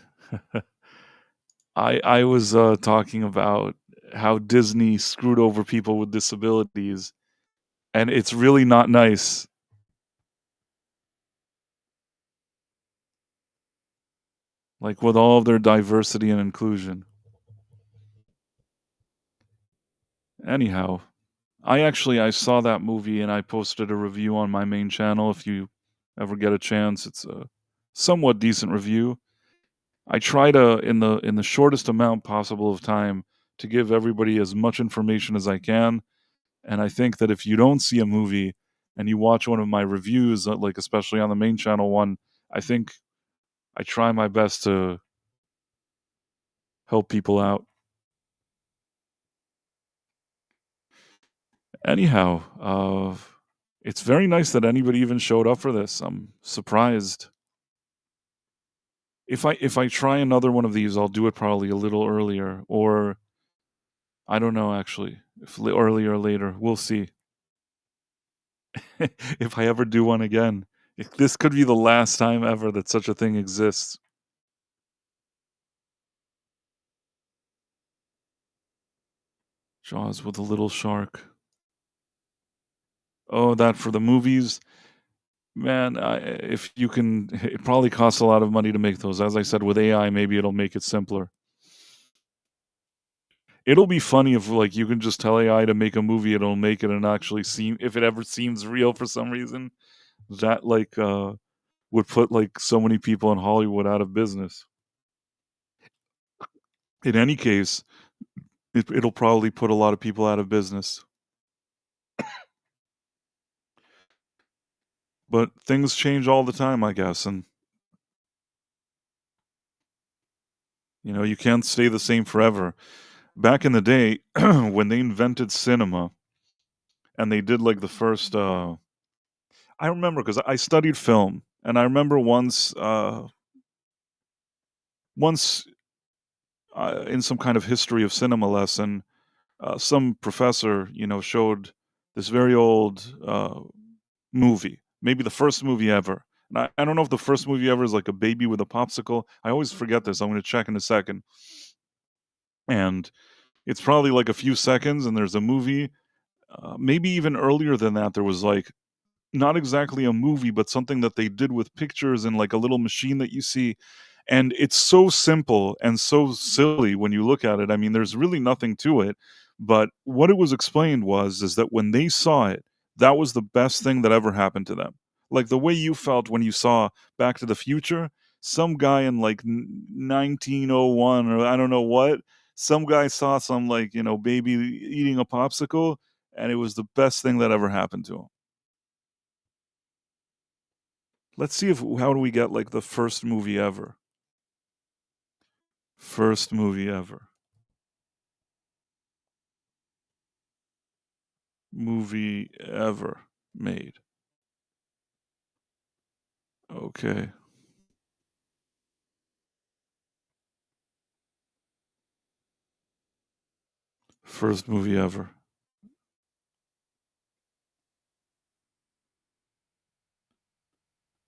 I was talking about how Disney screwed over people with disabilities, and it's really not nice. Like with all of their diversity and inclusion. Anyhow, I saw that movie and I posted a review on my main channel. If you ever get a chance, it's a somewhat decent review. I try to in the shortest amount possible of time to give everybody as much information as I can. And I think that if you don't see a movie and you watch one of my reviews, like especially on the main channel one, I think I try my best to help people out. Anyhow, it's very nice that anybody even showed up for this. I'm surprised. If I try another one of these, I'll do it probably a little earlier, or I don't know actually, if earlier or later. We'll see. If I ever do one again, this could be the last time ever that such a thing exists. Jaws with a little shark. Oh, that for the movies, man. If you can, it probably costs a lot of money to make those. As I said, with AI, maybe it'll make it simpler. It'll be funny if, like, you can just tell AI to make a movie, it'll make it and actually seem if it ever seems real for some reason, that, like, would put, like, so many people in Hollywood out of business. In any case, it'll probably put a lot of people out of business. But things change all the time, I guess, and, you can't stay the same forever. Back in the day, when they invented cinema and they did, like, the first, I remember because I studied film, and I remember once in some kind of history of cinema lesson, some professor, showed this very old movie, maybe the first movie ever. And I don't know if the first movie ever is like a baby with a popsicle. I always forget this. I'm going to check in a second. And it's probably like a few seconds, and there's a movie. Maybe even earlier than that, there was like not exactly a movie, but something that they did with pictures and like a little machine that you see. And it's so simple and so silly when you look at it. I mean, there's really nothing to it. But what it was explained was is that when they saw it, that was the best thing that ever happened to them. Like the way you felt when you saw Back to the Future, some guy in like 1901 or I don't know what, some guy saw some like, baby eating a popsicle, and it was the best thing that ever happened to him. Let's see if how do we get, like, the first movie ever? First movie ever. Movie ever made. Okay. First movie ever.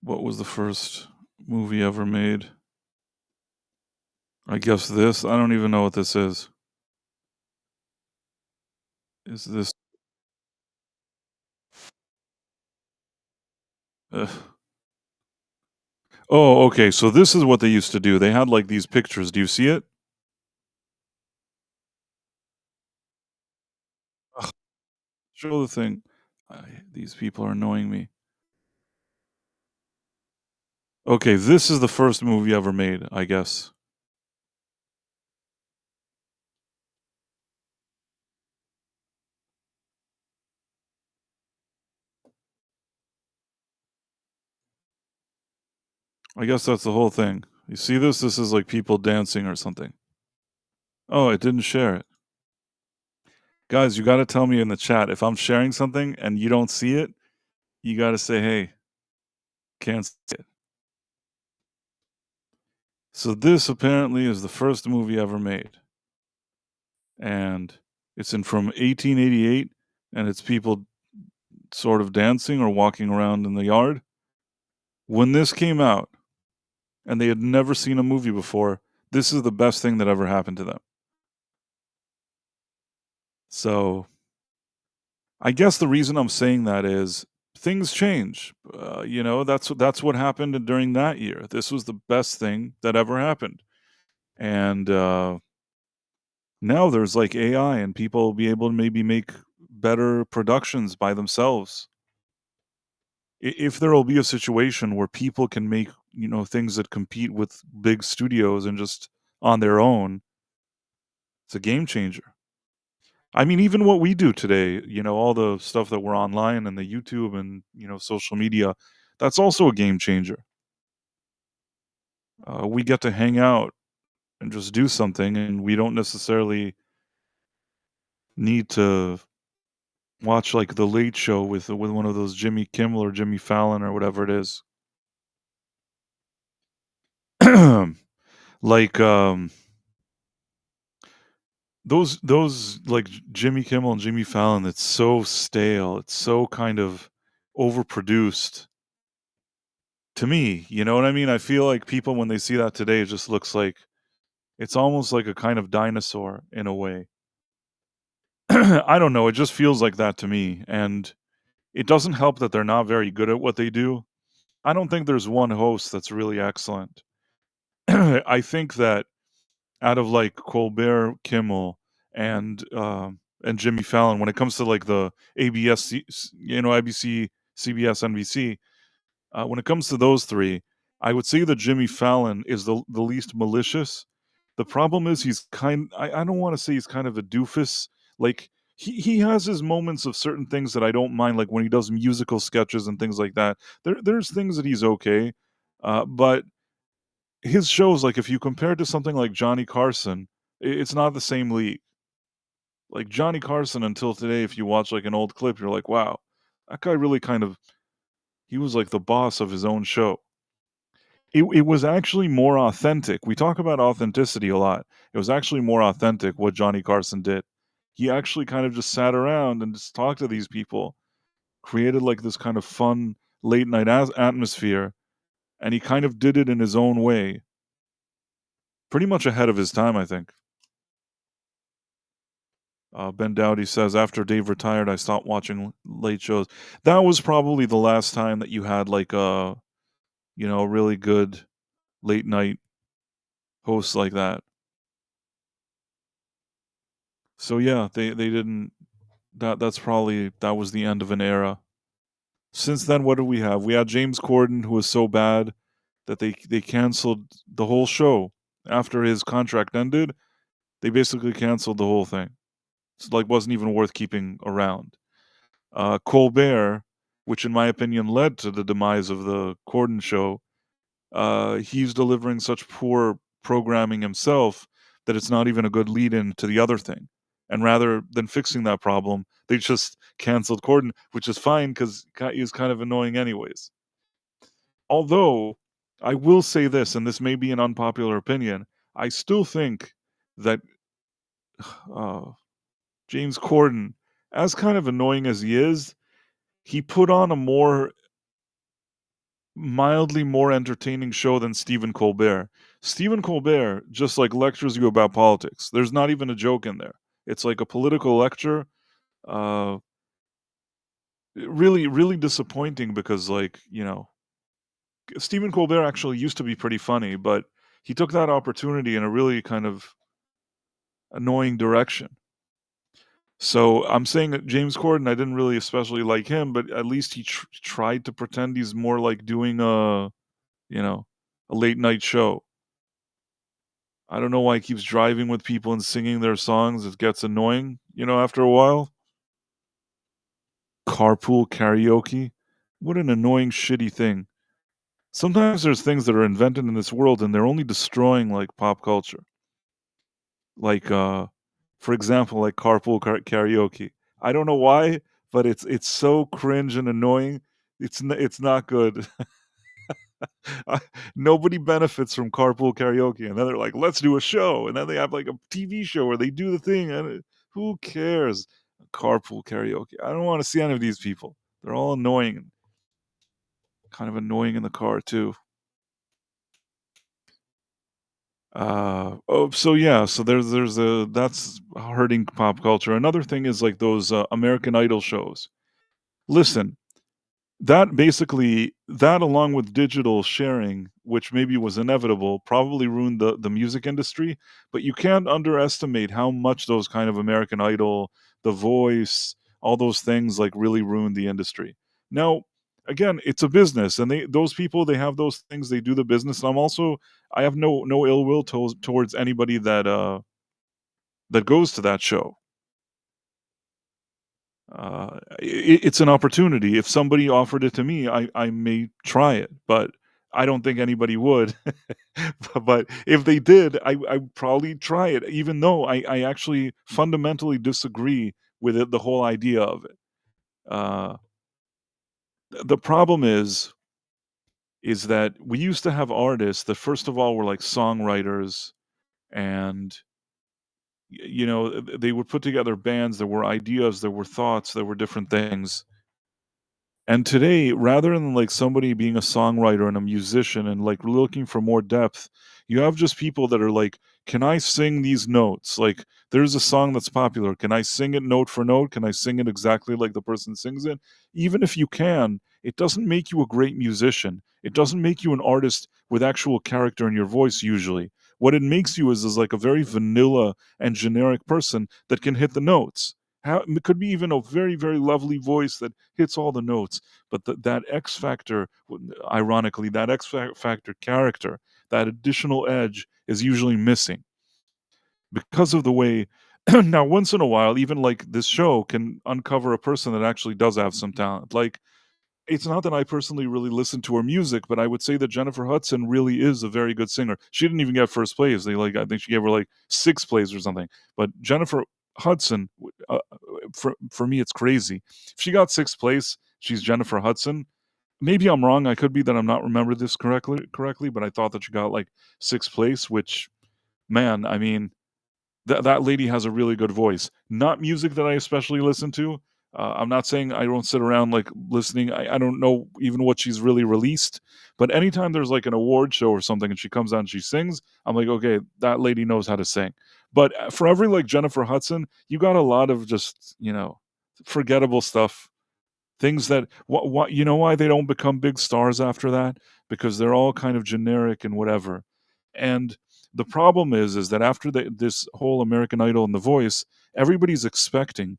What was the first movie ever made? I guess this? I don't even know what this is. Is this ugh. Oh, okay, so this is what they used to do. They had, like, these pictures. Do you see it? Ugh, show the thing. These people are annoying me. Okay, this is the first movie ever made, I guess. I guess that's the whole thing. You see this? This is like people dancing or something. Oh, it didn't share it. Guys, you gotta tell me in the chat if I'm sharing something and you don't see it, you gotta say, "Hey, can't see it." So this apparently is the first movie ever made, and it's in from 1888, and it's people sort of dancing or walking around in the yard. When this came out and they had never seen a movie before, this is the best thing that ever happened to them. So I guess the reason I'm saying that is things change. That's what happened during that year. This was the best thing that ever happened, and now there's like AI, and people will be able to maybe make better productions by themselves. If there will be a situation where people can make things that compete with big studios and just on their own, it's a game changer. I mean, even what we do today, all the stuff that we're online and the YouTube and, social media, that's also a game changer. We get to hang out and just do something, and we don't necessarily need to watch like the Late Show with one of those Jimmy Kimmel or Jimmy Fallon or whatever it is. like those like Jimmy Kimmel and Jimmy Fallon. It's so stale. It's so kind of overproduced. To me, you know what I mean? I feel like people when they see that today, it just looks like it's almost like a kind of dinosaur in a way. I don't know, it just feels like that to me, and it doesn't help that they're not very good at what they do. I don't think there's one host that's really excellent. I think that out of like Colbert, Kimmel, and Jimmy Fallon, when it comes to like the ABS, ABC, CBS, NBC, when it comes to those 3, I would say that Jimmy Fallon is the least malicious. The problem is I don't wanna say he's kind of a doofus, like, he has his moments of certain things that I don't mind, like when he does musical sketches and things like that. There's things that he's okay, but his shows, like, if you compare it to something like Johnny Carson, it's not the same league. Like, Johnny Carson until today, if you watch, like, an old clip, you're like, "Wow, that guy really kind of he was like the boss of his own show." it was actually more authentic. We talk about authenticity a lot. It was actually more authentic what Johnny Carson did. He actually kind of just sat around and just talked to these people, created like this kind of fun late night atmosphere, and he kind of did it in his own way, pretty much ahead of his time, I think. Ben Dowdy says, after Dave retired, I stopped watching late shows. That was probably the last time that you had like a, really good late night host like that. So yeah, they didn't that was the end of an era. Since then, what do we have? We had James Corden, who was so bad that they canceled the whole show. After his contract ended, they basically canceled the whole thing. It's like wasn't even worth keeping around. Colbert, which in my opinion led to the demise of the Corden show, he's delivering such poor programming himself that it's not even a good lead in to the other thing. And rather than fixing that problem, they just canceled Corden, which is fine because he was kind of annoying anyways. Although, I will say this, and this may be an unpopular opinion, I still think that uh, James Corden, as kind of annoying as he is, he put on a more mildly more entertaining show than Stephen Colbert. Stephen Colbert just like lectures you about politics. There's not even a joke in there. It's like a political lecture. Uh, really, really disappointing because Stephen Colbert actually used to be pretty funny, but he took that opportunity in a really kind of annoying direction. So I'm saying that James Corden, I didn't really especially like him, but at least he tried to pretend he's more like doing you know, a late night show. I don't know why he keeps driving with people and singing their songs. It gets annoying, after a while. Carpool karaoke. What an annoying, shitty thing. Sometimes there's things that are invented in this world and they're only destroying like pop culture. Like, for example, like carpool karaoke. I don't know why, but it's so cringe and annoying. It's not good. Nobody benefits from carpool karaoke, and then they're like, "Let's do a show," and then they have like a TV show where they do the thing, and who cares? Carpool karaoke. I don't want to see any of these people. They're all annoying, and kind of annoying in the car too. So yeah, so there's a that's hurting pop culture. Another thing is like those American Idol shows. Listen, that along with digital sharing, which maybe was inevitable, probably ruined the music industry, but you can't underestimate how much those kind of American Idol, The Voice, all those things, like, really ruined the industry. Now, again, it's a business, and those people, they have those things, they do the business, and I have no ill will towards anybody that goes to that show. It's an opportunity. If somebody offered it to me, I may try it, but I don't think anybody would. But if they did, I'd probably try it, even though I actually fundamentally disagree with it, the whole idea of it. Uh, the problem is that we used to have artists that first of all were like songwriters and they would put together bands, there were ideas, there were thoughts, there were different things. And today, rather than like somebody being a songwriter and a musician and like looking for more depth, you have just people that are like, can I sing these notes? Like, there's a song that's popular. Can I sing it note for note? Can I sing it exactly like the person sings it? Even if you can, it doesn't make you a great musician. It doesn't make you an artist with actual character in your voice, usually. What it makes you is like a very vanilla and generic person that can hit the notes. It could be even a very, very lovely voice that hits all the notes, but that X factor, ironically, that factor character, that additional edge is usually missing because of the way. Now, once in a while, even like this show can uncover a person that actually does have some talent. Like, it's not that I personally really listen to her music, but I would say that Jennifer Hudson really is a very good singer. She didn't even get first place. I think she gave her like sixth place or something. But Jennifer Hudson, for me, it's crazy. If she got sixth place, she's Jennifer Hudson. maybe I'm wrong, I could be that I'm not remember this correctly, but I thought that she got, like, 6th place, which, man, I mean, that lady has a really good voice. Not music that I especially listen to. I'm not saying I don't sit around, like, listening. I don't know even what she's really released, but anytime there's, like, an award show or something and she comes out and she sings, I'm like, "Okay, that lady knows how to sing." But, for every, like, Jennifer Hudson, you got a lot of just, forgettable stuff. Things that what you know why they don't become big stars after that? Because they're all kind of generic and whatever. And the problem is that after this whole American Idol and The Voice, everybody's expecting,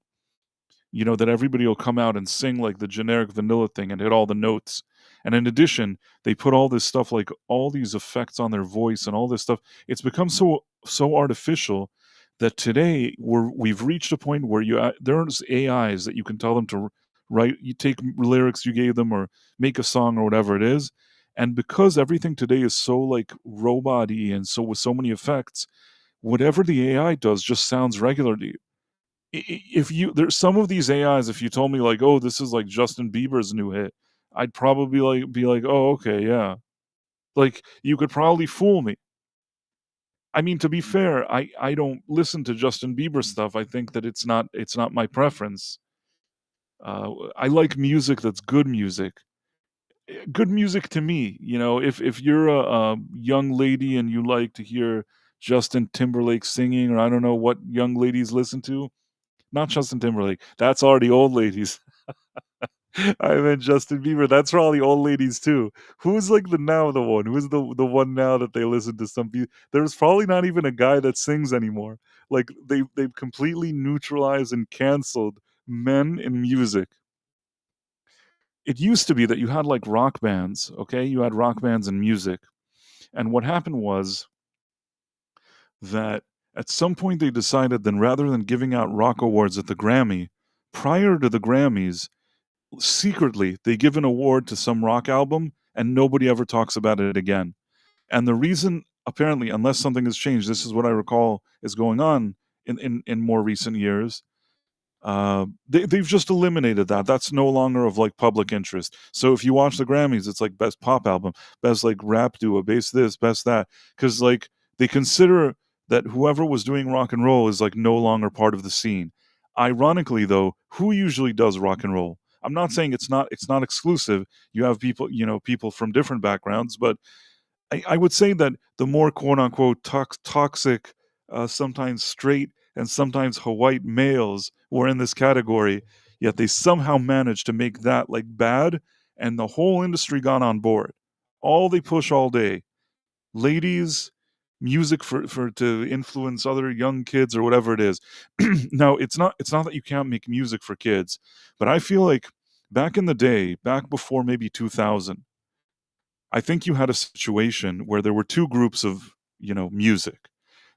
that everybody will come out and sing like the generic vanilla thing and hit all the notes. And in addition, they put all this stuff like all these effects on their voice and all this stuff. It's become so artificial that today we've reached a point where there's AIs that you can tell them to write. You take lyrics you gave them or make a song or whatever it is, and because everything today is so like robot-y and so with so many effects, whatever the AI does just sounds regular to you. If you there's some of these AIs, if you told me like, "Oh, this is like Justin Bieber's new hit," I'd probably be like, "Oh, okay, yeah." Like, you could probably fool me. I mean, to be fair, I don't listen to Justin Bieber stuff. I think that it's not my preference. I like music that's good music. Good music to me, if you're a young lady and you like to hear Justin Timberlake singing, or I don't know what young ladies listen to. Not Justin Timberlake, that's already old ladies. I meant Justin Bieber, that's for all the old ladies too. Who's, like, the one? Who's the one now that they listen to some there's probably not even a guy that sings anymore. Like, they've completely neutralized and canceled men in music. It used to be that you had, like, rock bands, okay? You had rock bands and music, and what happened was that at some point they decided then rather than giving out rock awards at the Grammy, prior to the Grammys, secretly, they give an award to some rock album and nobody ever talks about it again. And the reason, apparently, unless something has changed, this is what I recall is going on in more recent years. They've just eliminated that. That's no longer of like public interest. So if you watch the Grammys, it's like best pop album, best like rap duo, best this, best that, because like they consider that whoever was doing rock and roll is like no longer part of the scene. Ironically, though, who usually does rock and roll? I'm not saying it's not exclusive. You have people from different backgrounds, but I would say that the more quote unquote toxic, sometimes straight and sometimes white males were in this category, yet they somehow managed to make that like bad, and the whole industry got on board. All they push all day, ladies, music for to influence other young kids or whatever it is. Now it's not that you can't make music for kids, but I feel like back in the day, back before maybe 2000, I think you had a situation where there were 2 groups of, music.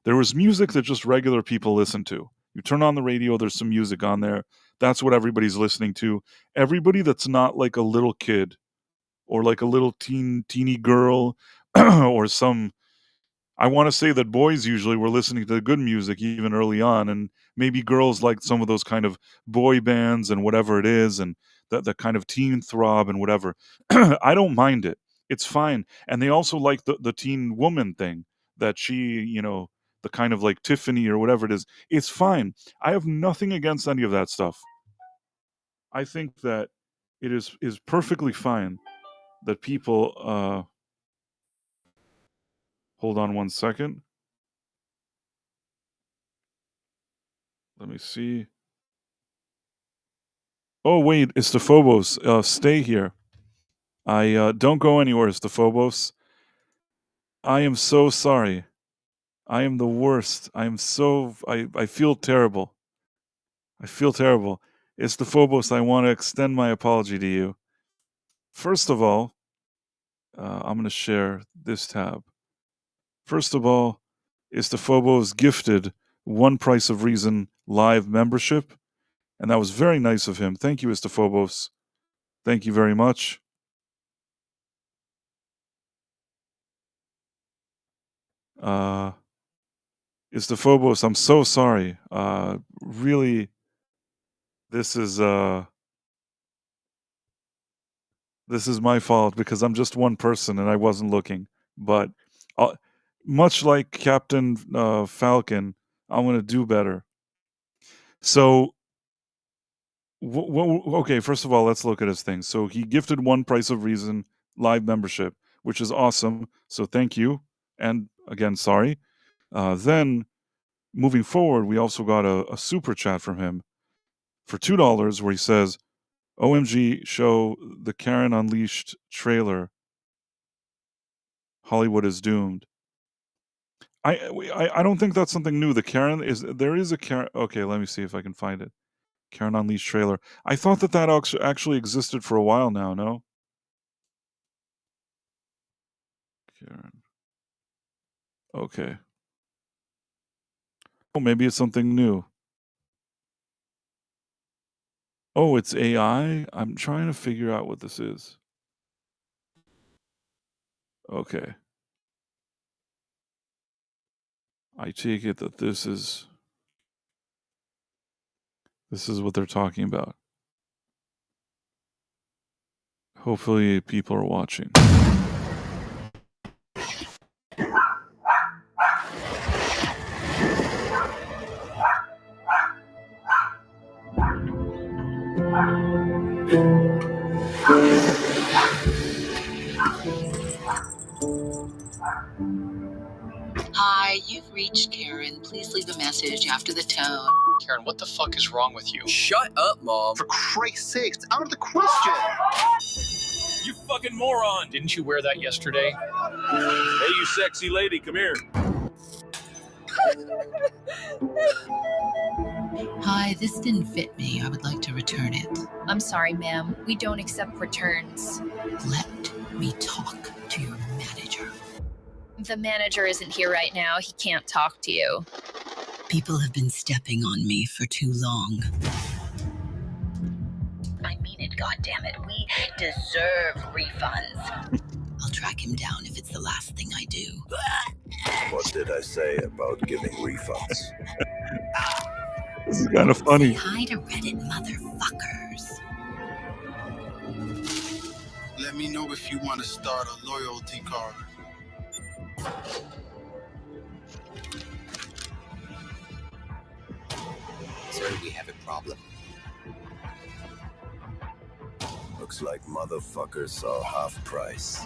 There was music that just regular people listen to. You turn on the radio, there's some music on there. That's what everybody's listening to. Everybody that's not like a little kid or like a little teeny girl or some I wanna say that boys usually were listening to good music even early on, and maybe girls liked some of those kind of boy bands and whatever it is, and the kind of teen throb and whatever. I don't mind it. It's fine, and they also like the teen woman thing that the kind of like Tiffany or whatever it is. It's fine. I have nothing against any of that stuff. I think that it is perfectly fine that people, hold on one second. Let me see. Oh, wait, it's the Phobos. Stay here. Don't go anywhere, it's the Phobos. I am so sorry. I am the worst. I feel terrible. I feel terrible. It's the Phobos. I want to extend my apology to you. First of all, I'm going to share this tab. First of all, it's the Phobos gifted One Price of Reason live membership, and that was very nice of him. Thank you, Mr. Phobos. Thank you very much. Uh, It's the Phobos. I'm so sorry. Really, this is This is my fault because I'm just one person and I wasn't looking. But, uh, much like Captain, Falcon, I'm gonna do better. So, okay, first of all, let's look at his thing. So he gifted one Price of Reason live membership, which is awesome, so thank you, and again, sorry. Then, moving forward, we also got a super chat from him for $2 where he says, "OMG, show the Karen Unleashed trailer. Hollywood is doomed." I don't think that's something new. The Karen is there is a Karen. Okay, let me see if I can find it. Karen Unleashed trailer. I thought that actually existed for a while now. No, Karen. Okay. Oh, maybe it's something new. Oh, it's AI. I'm trying to figure out what this is. Okay. I take it that this is what they're talking about. Hopefully, people are watching. Hi, you've reached Karen. Please leave a message after the tone. Karen, what the fuck is wrong with you? Shut up, Mom. For Christ's sakes, it's out of the question. You fucking moron! Didn't you wear that yesterday? Hey, you sexy lady, come here. Hi, this didn't fit me. I would like to return it. I'm sorry, ma'am. We don't accept returns. Let me talk to your manager. The manager isn't here right now. He can't talk to you. People have been stepping on me for too long. I mean it, goddammit. We deserve refunds. I'll track him down if it's the last thing I do. What did I say about giving refunds? This is kind of funny. Say hi to Reddit, motherfuckers. Let me know if you want to start a loyalty card. Sir, we have a problem. Looks like motherfuckers saw half price.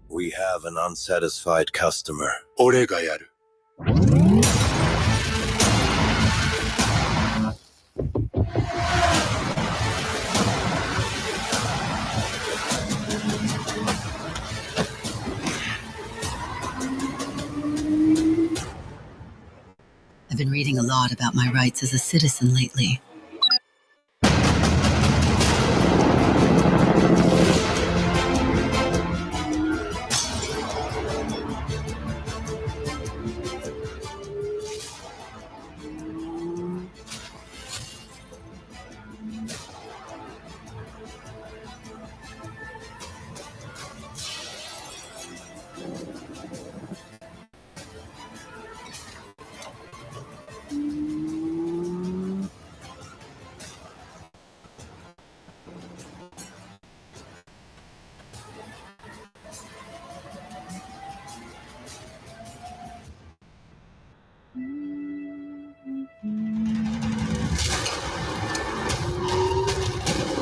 We have an unsatisfied customer. 俺がやる。I've been reading a lot about my rights as a citizen lately.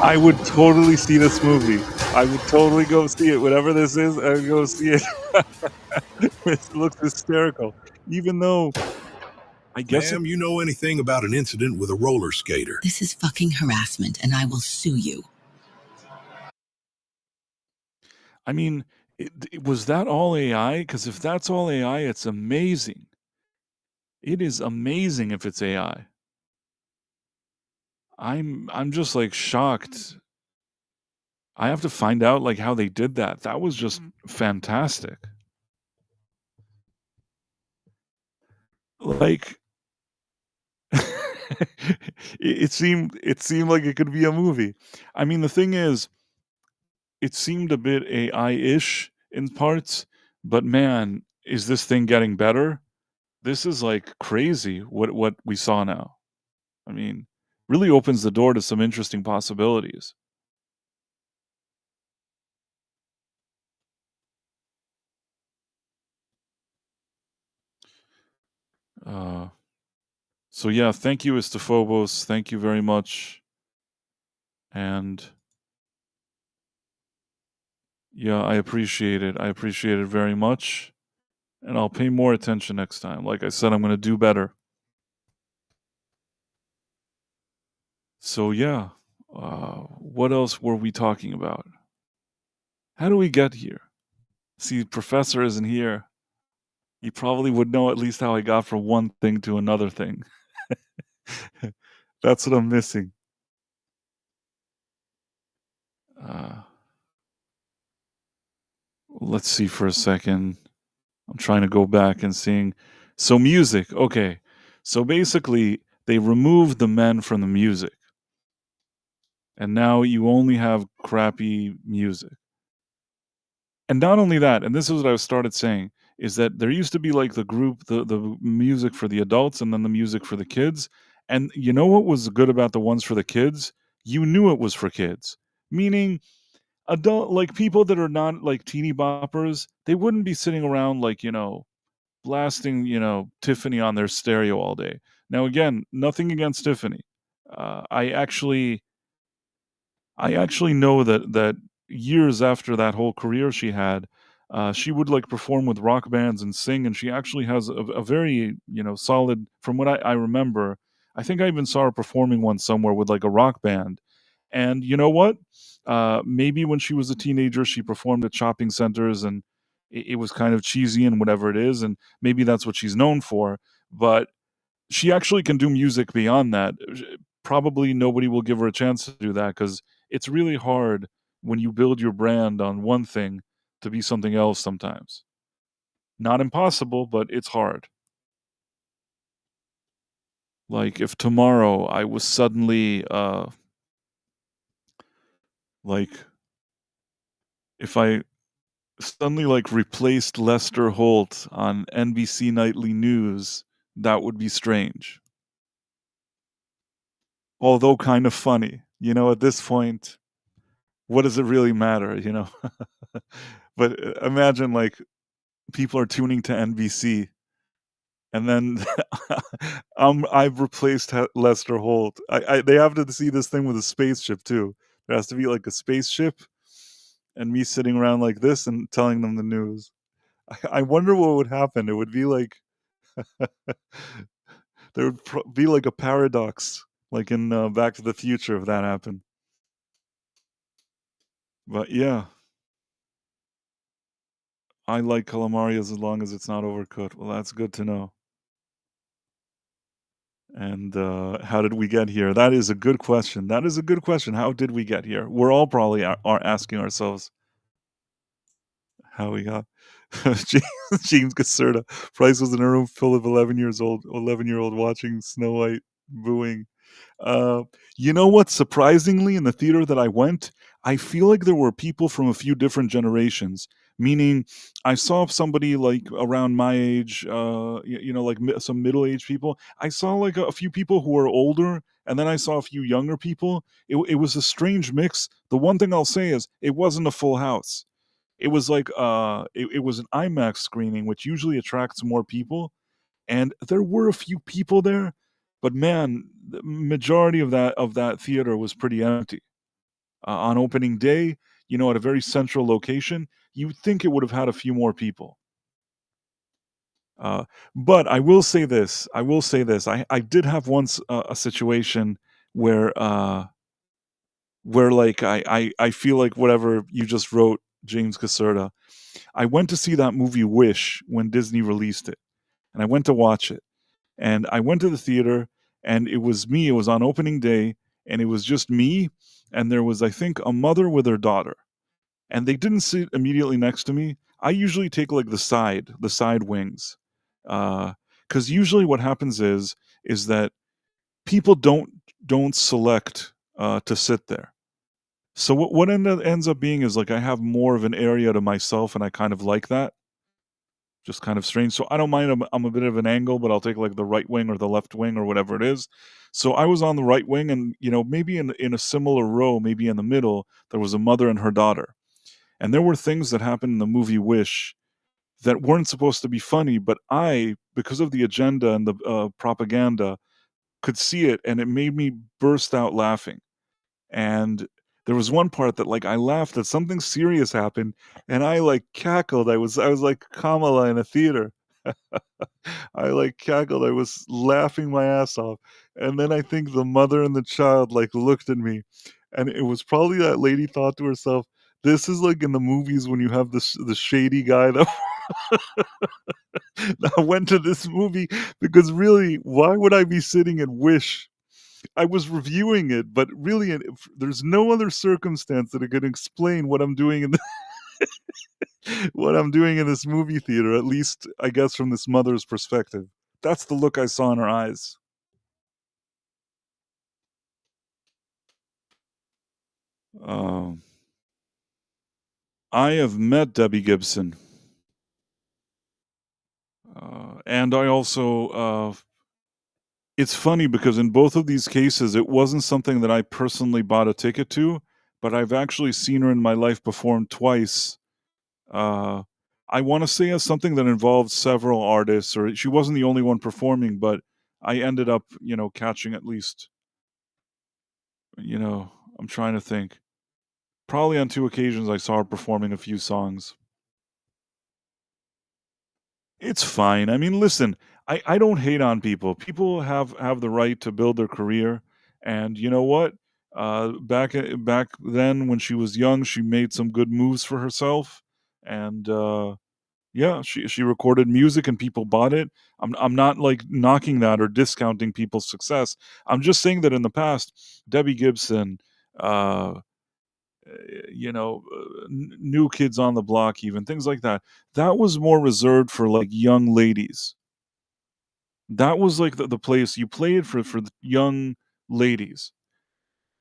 I would totally see this movie. I would totally go see it. Whatever this is, I would go see it. It looks hysterical. Even though, I guess... Ma'am, you know anything about an incident with a roller skater? This is fucking harassment, and I will sue you. I mean, was that all AI? Because if that's all AI, it's amazing. It is amazing if it's AI. I'm just like shocked. I have to find out like how they did that. That was just fantastic. Like it seemed like it could be a movie. I mean, the thing is, it seemed a bit AI-ish in parts, but man, is this thing getting better? This is like crazy what we saw now. I mean, really opens the door to some interesting possibilities. So yeah, thank you, Istophobos. Thank you very much. And yeah, I appreciate it. I appreciate it very much. And I'll pay more attention next time. Like I said, I'm going to do better. So yeah, what else were we talking about? How do we get here? See, Professor isn't here. He probably would know at least how I got from one thing to another thing. That's what I'm missing. Let's see for a second. I'm trying to go back and seeing. So music, okay. So basically, they removed the men from the music. And now you only have crappy music. And not only that, and this is what I started saying, is that there used to be like the group, the music for the adults and then the music for the kids. And you know what was good about the ones for the kids? You knew it was for kids. Meaning adult, like people that are not like teeny boppers, they wouldn't be sitting around like, blasting, Tiffany on their stereo all day. Now again, nothing against Tiffany. I actually know that years after that whole career she had, she would like perform with rock bands and sing, and she actually has a very solid. From what I remember, I think I even saw her performing once somewhere with like a rock band. And you know what? Maybe when she was a teenager, she performed at shopping centers, and it was kind of cheesy and whatever it is, and maybe that's what she's known for. But she actually can do music beyond that. Probably nobody will give her a chance to do that because it's really hard when you build your brand on one thing to be something else sometimes. Not impossible, but it's hard. Like if tomorrow I was suddenly like if I suddenly like replaced Lester Holt on NBC Nightly News, that would be strange. Although kind of funny. At this point, what does it really matter, But imagine like people are tuning to NBC and then I've replaced Lester Holt. They have to see this thing with a spaceship too. There has to be like a spaceship and me sitting around like this and telling them the news. I wonder what would happen. It would be like there would be like a paradox, like in Back to the Future, if that happened. But yeah, I like calamari as long as it's not overcooked. Well, that's good to know. And how did we get here? That is a good question. That is a good question. How did we get here? We're all probably are asking ourselves how we got. James Caserta. Price was in a room full of 11-year-old watching Snow White, booing. You know what? Surprisingly, in the theater that I went, I feel like there were people from a few different generations. Meaning, I saw somebody like around my age, like some middle-aged people. I saw like a few people who were older, and then I saw a few younger people. It was a strange mix. The one thing I'll say is it wasn't a full house. It was like it was an IMAX screening, which usually attracts more people, and there were a few people there, but man, the majority of that theater was pretty empty. On opening day, at a very central location, you'd think it would have had a few more people. But I will say this. I did have once a situation where like I feel like whatever you just wrote, James Caserta. I went to see that movie Wish when Disney released it, and I went to watch it. And I went to the theater, and it was me. It was on opening day, and it was just me. And there was, I think, a mother with her daughter. And they didn't sit immediately next to me. I usually take like the side wings. Because usually what happens is that people don't select to sit there. So what ends up being is like I have more of an area to myself, and I kind of like that. Just kind of strange. So I don't mind. I'm a bit of an angle, but I'll take like the right wing or the left wing or whatever it is. So I was on the right wing, and maybe in a similar row, maybe in the middle, there was a mother and her daughter, and there were things that happened in the movie Wish that weren't supposed to be funny, but I, because of the agenda and the propaganda, could see it, and it made me burst out laughing. And there was one part that, like, I laughed that something serious happened, and I, like, cackled. I was like Kamala in a theater. I, like, cackled. I was laughing my ass off, and then I think the mother and the child, like, looked at me, and it was probably that lady thought to herself, "This is like in the movies when you have the shady guy that that went to this movie," because really, why would I be sitting and wish I was reviewing it, but really, there's no other circumstance that it could explain what I'm doing in what I'm doing in this movie theater, at least, I guess, from this mother's perspective. That's the look I saw in her eyes. Um, I have met Debbie Gibson. And I also, it's funny because in both of these cases, it wasn't something that I personally bought a ticket to, but I've actually seen her in my life perform twice. Uh, I want to say as something that involved several artists, or she wasn't the only one performing, but I ended up, catching at least, you know, I'm trying to think. Probably on 2 occasions I saw her performing a few songs. It's fine. I mean, listen, I don't hate on people. People have the right to build their career, and you know what? Back then when she was young, she made some good moves for herself, and yeah, she recorded music and people bought it. I'm not like knocking that or discounting people's success. I'm just saying that in the past, Debbie Gibson, uh, New Kids on the Block, even things like that. That was more reserved for like young ladies. That was like the place you play it for the young ladies,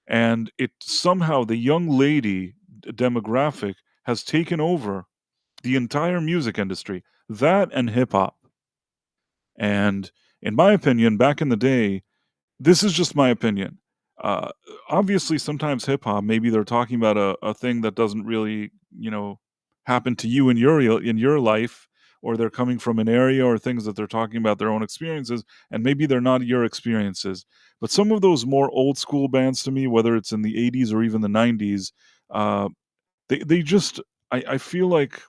and it somehow the young lady demographic has taken over the entire music industry. That and hip hop. And in my opinion, back in the day, this is just my opinion. Uh, Obviously, sometimes hip hop, maybe they're talking about a thing that doesn't really, happen to you in your life, or they're coming from an area, or things that they're talking about their own experiences, and maybe they're not your experiences. But some of those more old school bands to me, whether it's in the '80s or even the '90s, uh, they just I feel like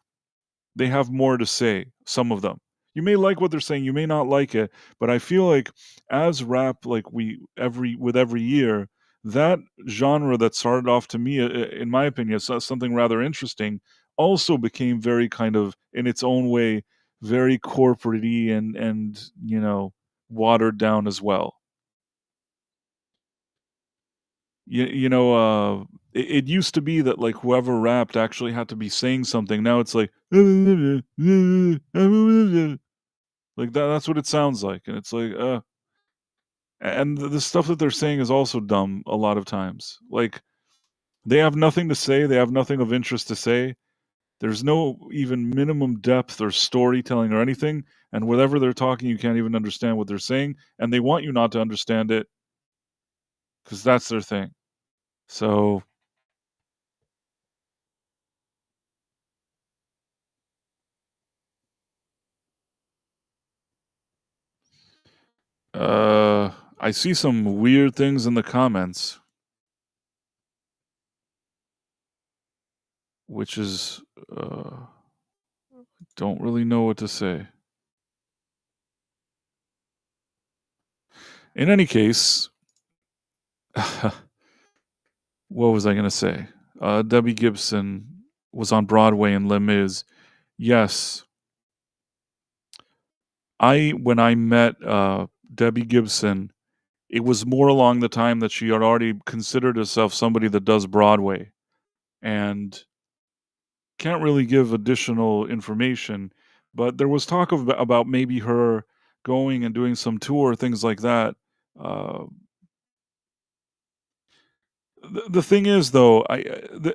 they have more to say, some of them. You may like what they're saying, you may not like it, but I feel like as rap, like every year, that genre that started off to me, in my opinion, as something rather interesting, also became very kind of in its own way, very corporate-y and watered down as well. It used to be that like whoever rapped actually had to be saying something. Now it's like like that's what it sounds like, and it's like and the stuff that they're saying is also dumb a lot of times. Like they have nothing to say, they have nothing of interest to say. There's no even minimum depth or storytelling or anything, and whatever they're talking, you can't even understand what they're saying, and they want you not to understand it because that's their thing. So I see some weird things in the comments, which is don't really know what to say. In any case, what was I going to say? Debbie Gibson was on Broadway in Les Mis. Yes, when I met Debbie Gibson, it was more along the time that she had already considered herself somebody that does Broadway, and can't really give additional information. But there was talk about maybe her going and doing some tour, things like that. Uh, the thing is, though,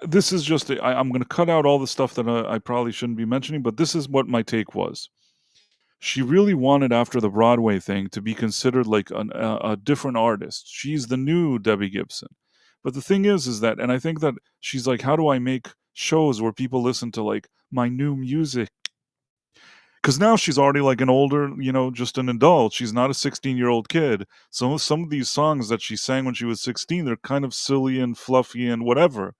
this is just I'm going to cut out all the stuff that I probably shouldn't be mentioning. But this is what my take was. She really wanted after the Broadway thing to be considered like a different artist. She's the new Debbie Gibson. But the thing is that, and I think that she's like, how do I make shows where people listen to like my new music? 'Cause now she's already like an older, just an adult. She's not a 16-year-old kid. So some of these songs that she sang when she was 16, they're kind of silly and fluffy and whatever,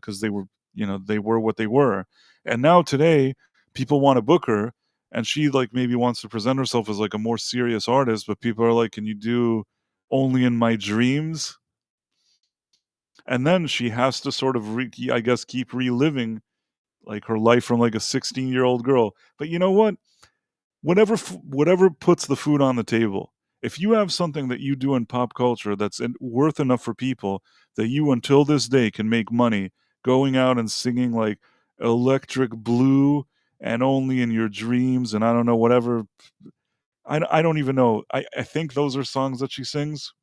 'cause they were what they were. And now today, people wanna book her, and she, like, maybe wants to present herself as, like, a more serious artist, but people are like, "Can you do Only in My Dreams?" And then she has to sort of I guess, keep reliving, like, her life from, like, a 16-year-old girl. But you know what? Whatever puts the food on the table. If you have something that you do in pop culture that's worth enough for people that you, until this day, can make money going out and singing like Electric Blue and Only in Your Dreams and I don't know, whatever. I don't even know. I think those are songs that she sings.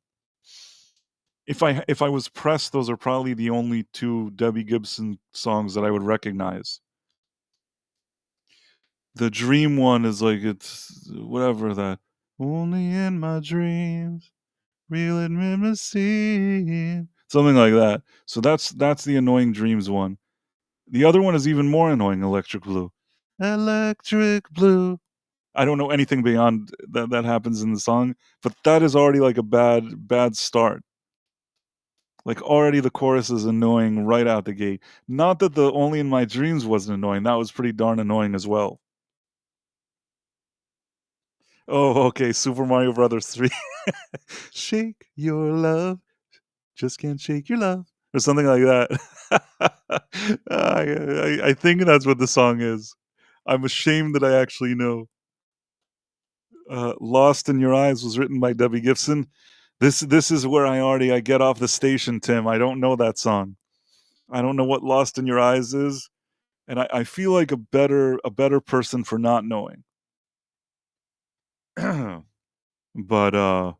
If I was pressed, those are probably the only two Debbie Gibson songs that I would recognize. The dream one is like it's whatever that. Only in my dreams, real intimacy. Something like that. So that's the annoying dreams one. The other one is even more annoying, Electric Blue. Electric Blue. I don't know anything beyond that happens in the song, but that is already like a bad start. Like already the chorus is annoying right out the gate. Not that the Only in My Dreams wasn't annoying. That was pretty darn annoying as well. Oh, okay, Super Mario Brothers 3. Shake your love, just can't shake your love, or something like that. I think that's what the song is. I'm ashamed that I actually know. Lost in Your Eyes was written by Debbie Gibson. This is where I get off the station, Tim. I don't know that song. I don't know what Lost in Your Eyes is, and I feel like a better person for not knowing. But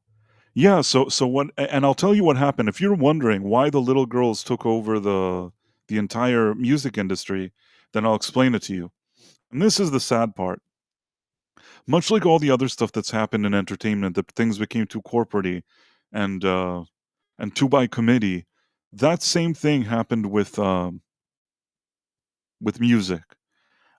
yeah, so what, and I'll tell you what happened. If you're wondering why the little girls took over the entire music industry, then I'll explain it to you. And this is the sad part. Much like all the other stuff that's happened in entertainment, that things became too corporate-y and too by committee, that same thing happened with music.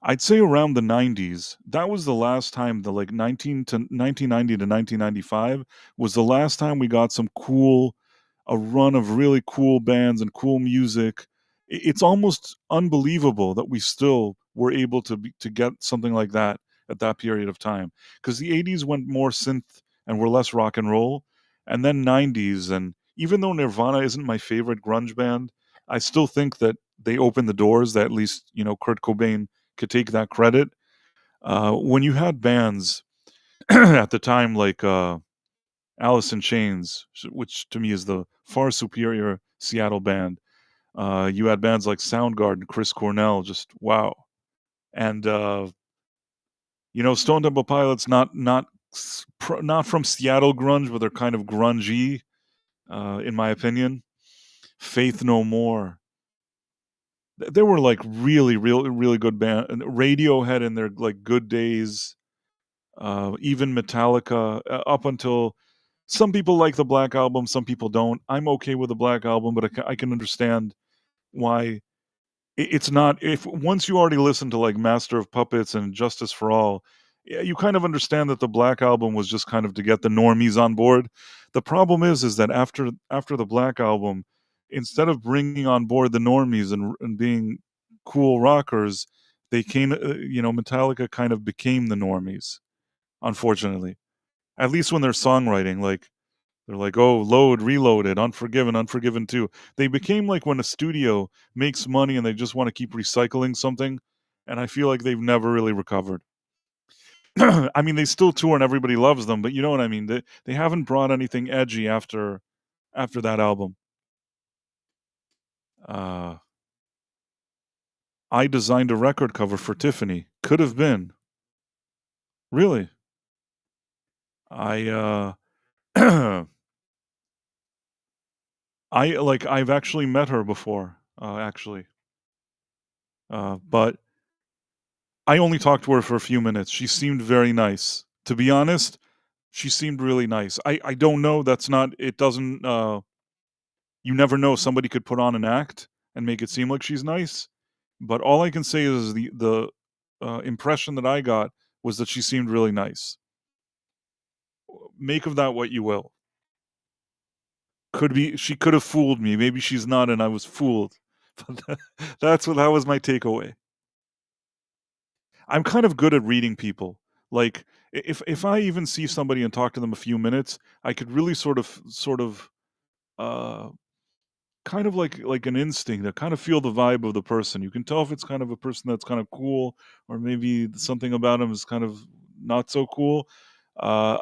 I'd say around the 90s, that was the last time, the like 1990 to 1995 was the last time we got a run of really cool bands and cool music. It's almost unbelievable that we still were able to get something like that at that period of time. Because the 80s went more synth and were less rock and roll, and then 90s. And even though Nirvana isn't my favorite grunge band, I still think that they opened the doors that at least, Kurt Cobain could take that credit. When you had bands at the time like Alice in Chains, which to me is the far superior Seattle band, you had bands like Soundgarden, Chris Cornell, just wow. And Stone Temple Pilots, not from Seattle grunge, but they're kind of grungy, in my opinion. Faith No More. There were like really good band. And Radiohead in their like good days. Even Metallica, up until some people like the Black Album, some people don't. I'm okay with the Black Album, but I can understand why it's not. If once you already listen to like Master of Puppets and Justice for All, yeah, you kind of understand that the Black Album was just kind of to get the normies on board. The problem is that after the Black Album, instead of bringing on board the normies and being cool rockers, they came. Metallica kind of became the normies, unfortunately. At least when they're songwriting, like they're like, "Oh, Load, Reloaded, Unforgiven, Unforgiven 2." They became like when a studio makes money and they just want to keep recycling something, and I feel like they've never really recovered. I mean, they still tour and everybody loves them, but you know what I mean? They haven't brought anything edgy after that album. Uh I designed a record cover for Tiffany. Could have been. Really. I I've actually met her before, actually. But I only talked to her for a few minutes. She seemed very nice. To be honest, she seemed really nice. I don't know, that's not it doesn't you never know, somebody could put on an act and make it seem like she's nice, but all I can say is the impression that I got was that she seemed really nice. Make of that what you will. She could have fooled me. Maybe she's not, and I was fooled. But that was my takeaway. I'm kind of good at reading people. Like if I even see somebody and talk to them a few minutes, I could really sort of uh kind of like an instinct. I kind of feel the vibe of the person. You can tell if it's kind of a person that's kind of cool, or maybe something about him is kind of not so cool. Uh,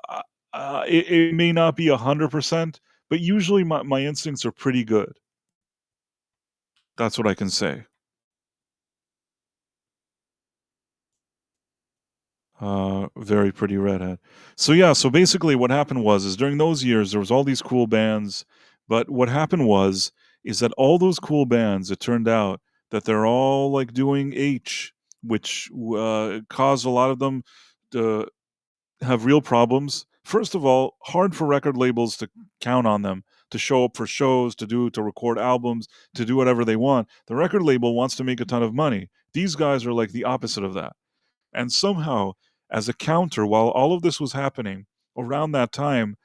it may not be 100%, but usually my instincts are pretty good. That's what I can say. Very pretty redhead. So yeah, so basically what happened is during those years there was all these cool bands, but what happened is that all those cool bands, it turned out that they're all like doing H, which caused a lot of them to have real problems. First of all, hard for record labels to count on them to show up for shows, to record albums, to do whatever they want. The record label wants to make a ton of money. These guys are like the opposite of that. And somehow, as a counter, while all of this was happening around that time,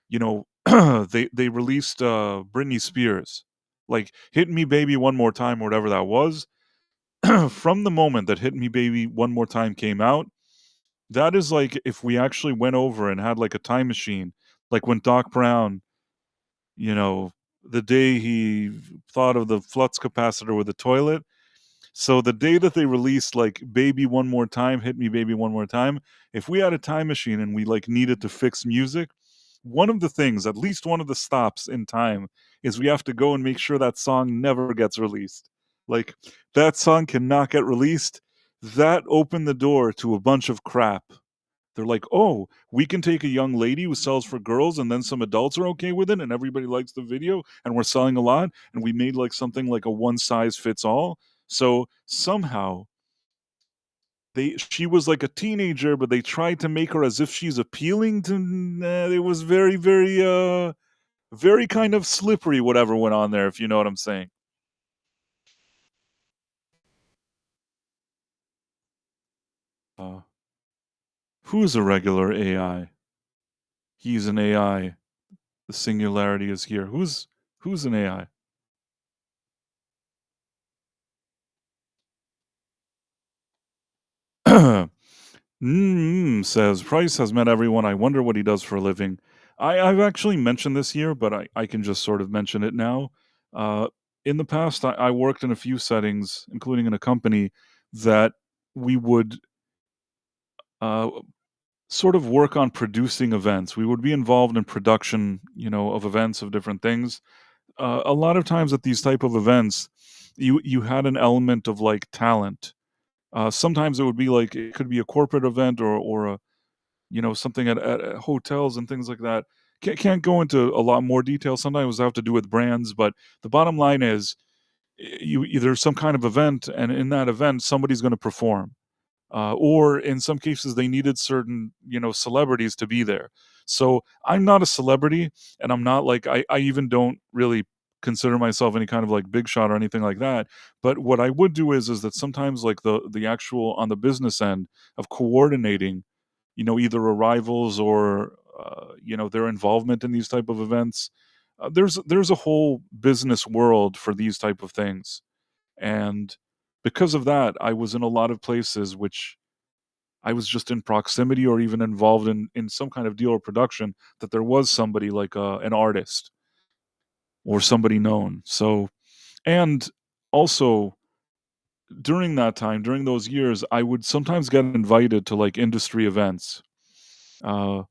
you know, they released Britney Spears, like "Hit Me, Baby, One More Time," or whatever that was. From the moment that "Hit Me, Baby, One More Time" came out, that is like if we actually went over and had like a time machine, like when Doc Brown, you know, the day he thought of the flux capacitor with the toilet. So the day that they released like "Baby One More Time," "Hit Me Baby One More Time," if we had a time machine and we like needed to fix music, one of the things, at least one of the stops in time, is we have to go and make sure that song never gets released. Like that song cannot get released. That opened the door to a bunch of crap. They're like, "Oh, we can take a young lady who sells for girls and then some adults are okay with it and everybody likes the video and we're selling a lot and we made like something like a one size fits all." So somehow she was like a teenager, but they tried to make her as if she's appealing to it was very kind of slippery whatever went on there, if you know what I'm saying. Uh, who's a regular AI? He's an AI. The singularity is here. Who's an AI? Says Price has met everyone. I wonder what he does for a living. I've actually mentioned this here, but I can just sort of mention it now. In the past, I worked in a few settings, including in a company that we would uh, sort of work on producing events. We would be involved in production, of events of different things. A lot of times at these type of events, you had an element of like talent. Sometimes it would be like it could be a corporate event or a something at hotels and things like that. Can't go into a lot more detail. Sometimes I have to do with brands, but the bottom line is there's some kind of event, and in that event, somebody's going to perform. Or in some cases, they needed certain celebrities to be there. So I'm not a celebrity, and I'm not like I even don't really consider myself any kind of like big shot or anything like that. But what I would do is that sometimes like the actual on the business end of coordinating either arrivals or their involvement in these type of events. There's a whole business world for these type of things, and because of that, I was in a lot of places which I was just in proximity or even involved in some kind of deal or production that there was somebody like an artist or somebody known. So, and also during that time, during those years, I would sometimes get invited to like industry events. Uh,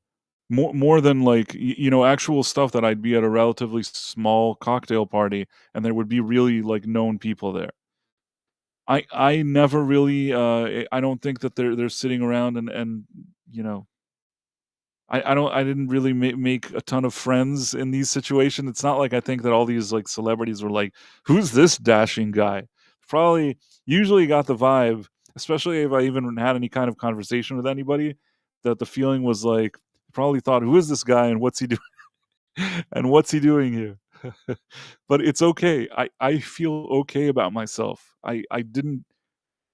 more than like actual stuff that I'd be at a relatively small cocktail party and there would be really like known people there. I never really I don't think that they're sitting around and you know I didn't really make a ton of friends in these situations. It's not like I think that all these like celebrities were like, who's this dashing guy? Probably usually got the vibe, especially if I even had any kind of conversation with anybody, that the feeling was like probably thought, who is this guy and what's he doing and what's he doing here? But it's okay. I feel okay about myself. I didn't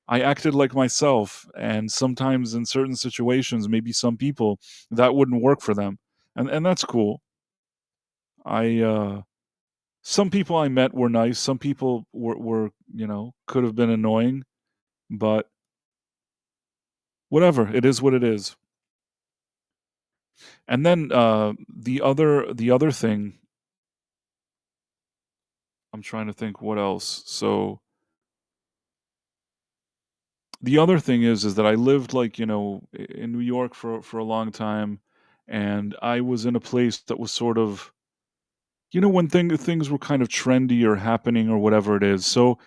I acted like myself, and sometimes in certain situations, maybe some people, that wouldn't work for them, and that's cool. I, some people I met were nice, some people were, could have been annoying, but whatever, it is what it is. And then, the other thing, I'm trying to think what else. So, the other thing is that I lived, like, in New York for a long time, and I was in a place that was sort of, when things were kind of trendy or happening or whatever it is. So,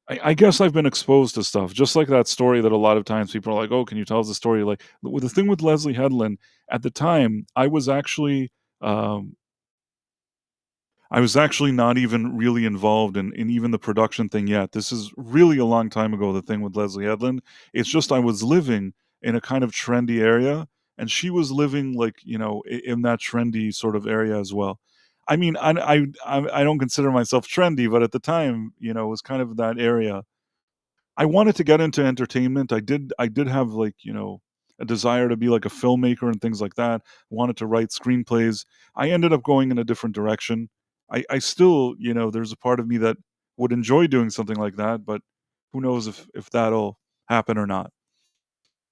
I guess I've been exposed to stuff, just like that story that a lot of times people are like, "Oh, can you tell us the story?" Like, with the thing with Leslie Headland, at the time, um I was actually not even really involved in even the production thing yet. This is really a long time ago, the thing with Leslie Edlin. It's just I was living in a kind of trendy area, and she was living, like, in that trendy sort of area as well. I mean, I don't consider myself trendy, but at the time, it was kind of that area. I wanted to get into entertainment. I did have, like, a desire to be like a filmmaker and things like that. Wanted to write screenplays. I ended up going in a different direction. I still, there's a part of me that would enjoy doing something like that, but who knows if that'll happen or not.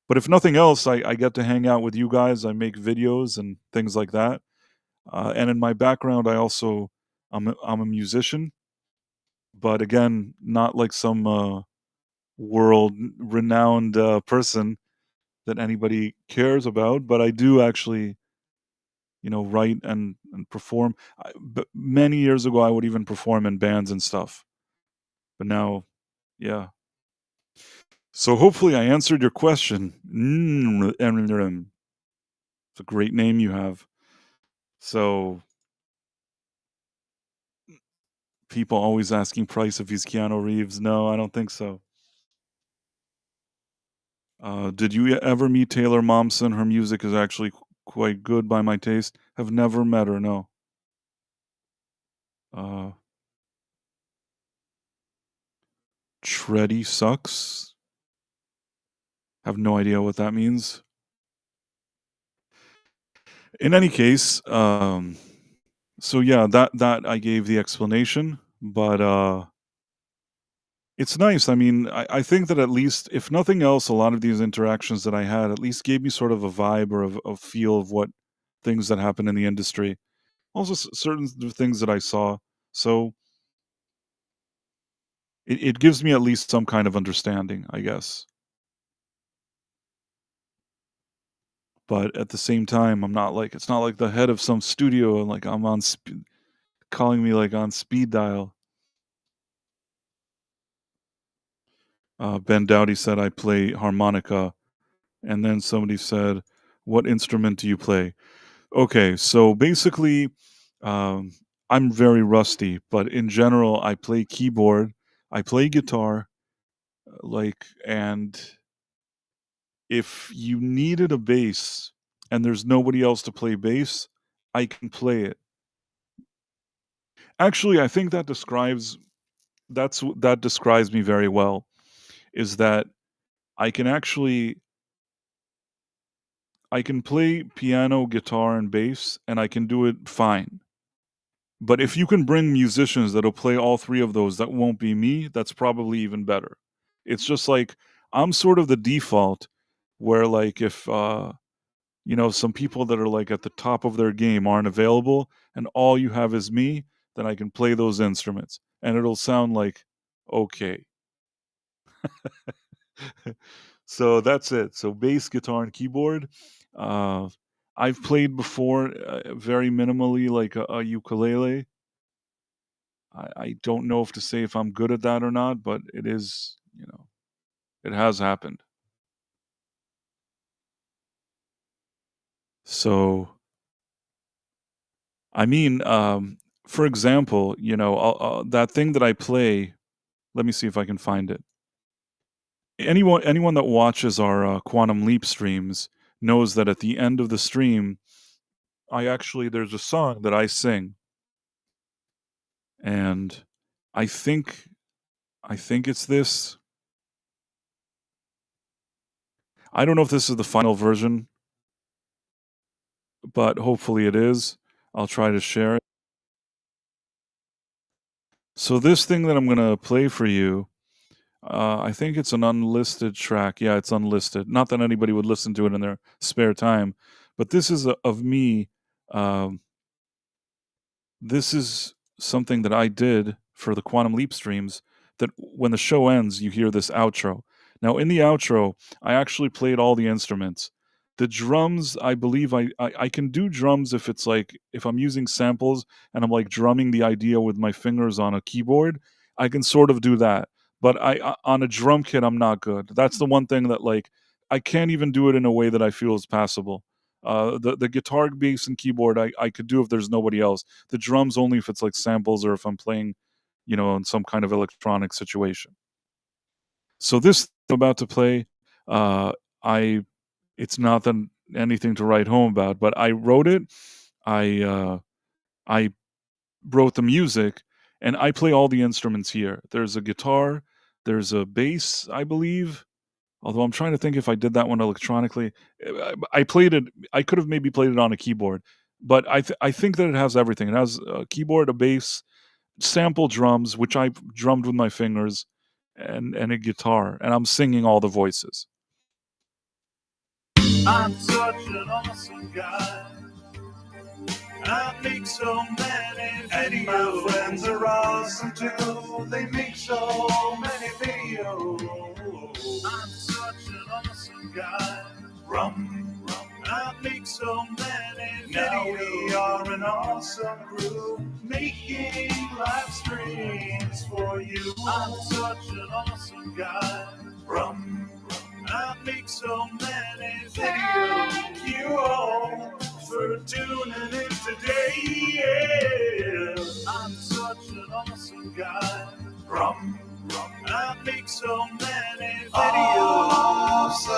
But if nothing else, I get to hang out with you guys. I make videos and things like that. And in my background, I'm a musician, but again, not like some world renowned person that anybody cares about, but I do actually, write and perform. But many years ago, I would even perform in bands and stuff. But now, yeah. So hopefully, I answered your question. It's a great name you have. So people always asking Price if he's Keanu Reeves. No, I don't think so. Did you ever meet Taylor Momsen? Her music is actually quite good by my taste. Have never met her. No. Uh, Tready sucks. Have no idea what that means. In any case, so yeah, that I gave the explanation, but it's nice. I mean, I think that at least, if nothing else, a lot of these interactions that I had at least gave me sort of a vibe or a feel of what things that happen in the industry. Also, certain things that I saw. So it gives me at least some kind of understanding, I guess. But at the same time, I'm not like, it's not like the head of some studio and like I'm on calling me like on speed dial. Ben Dowdy said I play harmonica, and then somebody said, "What instrument do you play?" Okay, so basically, um, I'm very rusty, but in general, I play keyboard, I play guitar, and if you needed a bass and there's nobody else to play bass, I can play it. Actually, I think that describes me very well. Is that I can actually I can play piano, guitar, and bass, and I can do it fine. But if you can bring musicians that'll play all three of those, that won't be me. That's probably even better. It's just like I'm sort of the default, where like if some people that are like at the top of their game aren't available, and all you have is me, then I can play those instruments, and it'll sound like okay. So that's it. So bass, guitar, and keyboard. Uh, I've played before, very minimally, like a ukulele. I don't know if to say if I'm good at that or not, but it is, it has happened. So, I mean, for example, that thing that I play. Let me see if I can find it. Anyone that watches our Quantum Leap streams knows that at the end of the stream, there's a song that I sing, and I think I think it's this. I don't know if this is the final version, but hopefully it is. I'll try to share it. So this thing that I'm gonna play for you, I think it's an unlisted track. Yeah, it's unlisted. Not that anybody would listen to it in their spare time, but this is of me. Um, this is something that I did for the Quantum Leap streams. That when the show ends, you hear this outro. Now, in the outro, I actually played all the instruments. The drums, I believe I can do drums if it's like if I'm using samples and I'm like drumming the idea with my fingers on a keyboard. I can sort of do that, but on a drum kit, I'm not good. That's the one thing that like I can't even do it in a way that I feel is passable. The guitar, bass, and keyboard I could do if there's nobody else. The drums only if it's like samples or if I'm playing, in some kind of electronic situation. So this I'm about to play, uh, I it's not that anything to write home about, but I wrote it. I wrote the music, and I play all the instruments here. There's a guitar, there's a bass, I believe. Although I'm trying to think if I did that one electronically. I played it. I could have maybe played it on a keyboard, but I think that it has everything. It has a keyboard, a bass, sample drums, which I drummed with my fingers, and a guitar, and I'm singing all the voices. I'm such an awesome guy. I make so many videos. And my friends are awesome too. They make so many videos. I'm such an awesome guy. Rum, rum. I make so many videos. Now we are an awesome group making live streams for you. I'm such an awesome guy. Rum, rum. I make so many videos. Thank you all for tuning in today. Yeah. I'm such an awesome guy. Rum, rum. I make so many videos. Awesome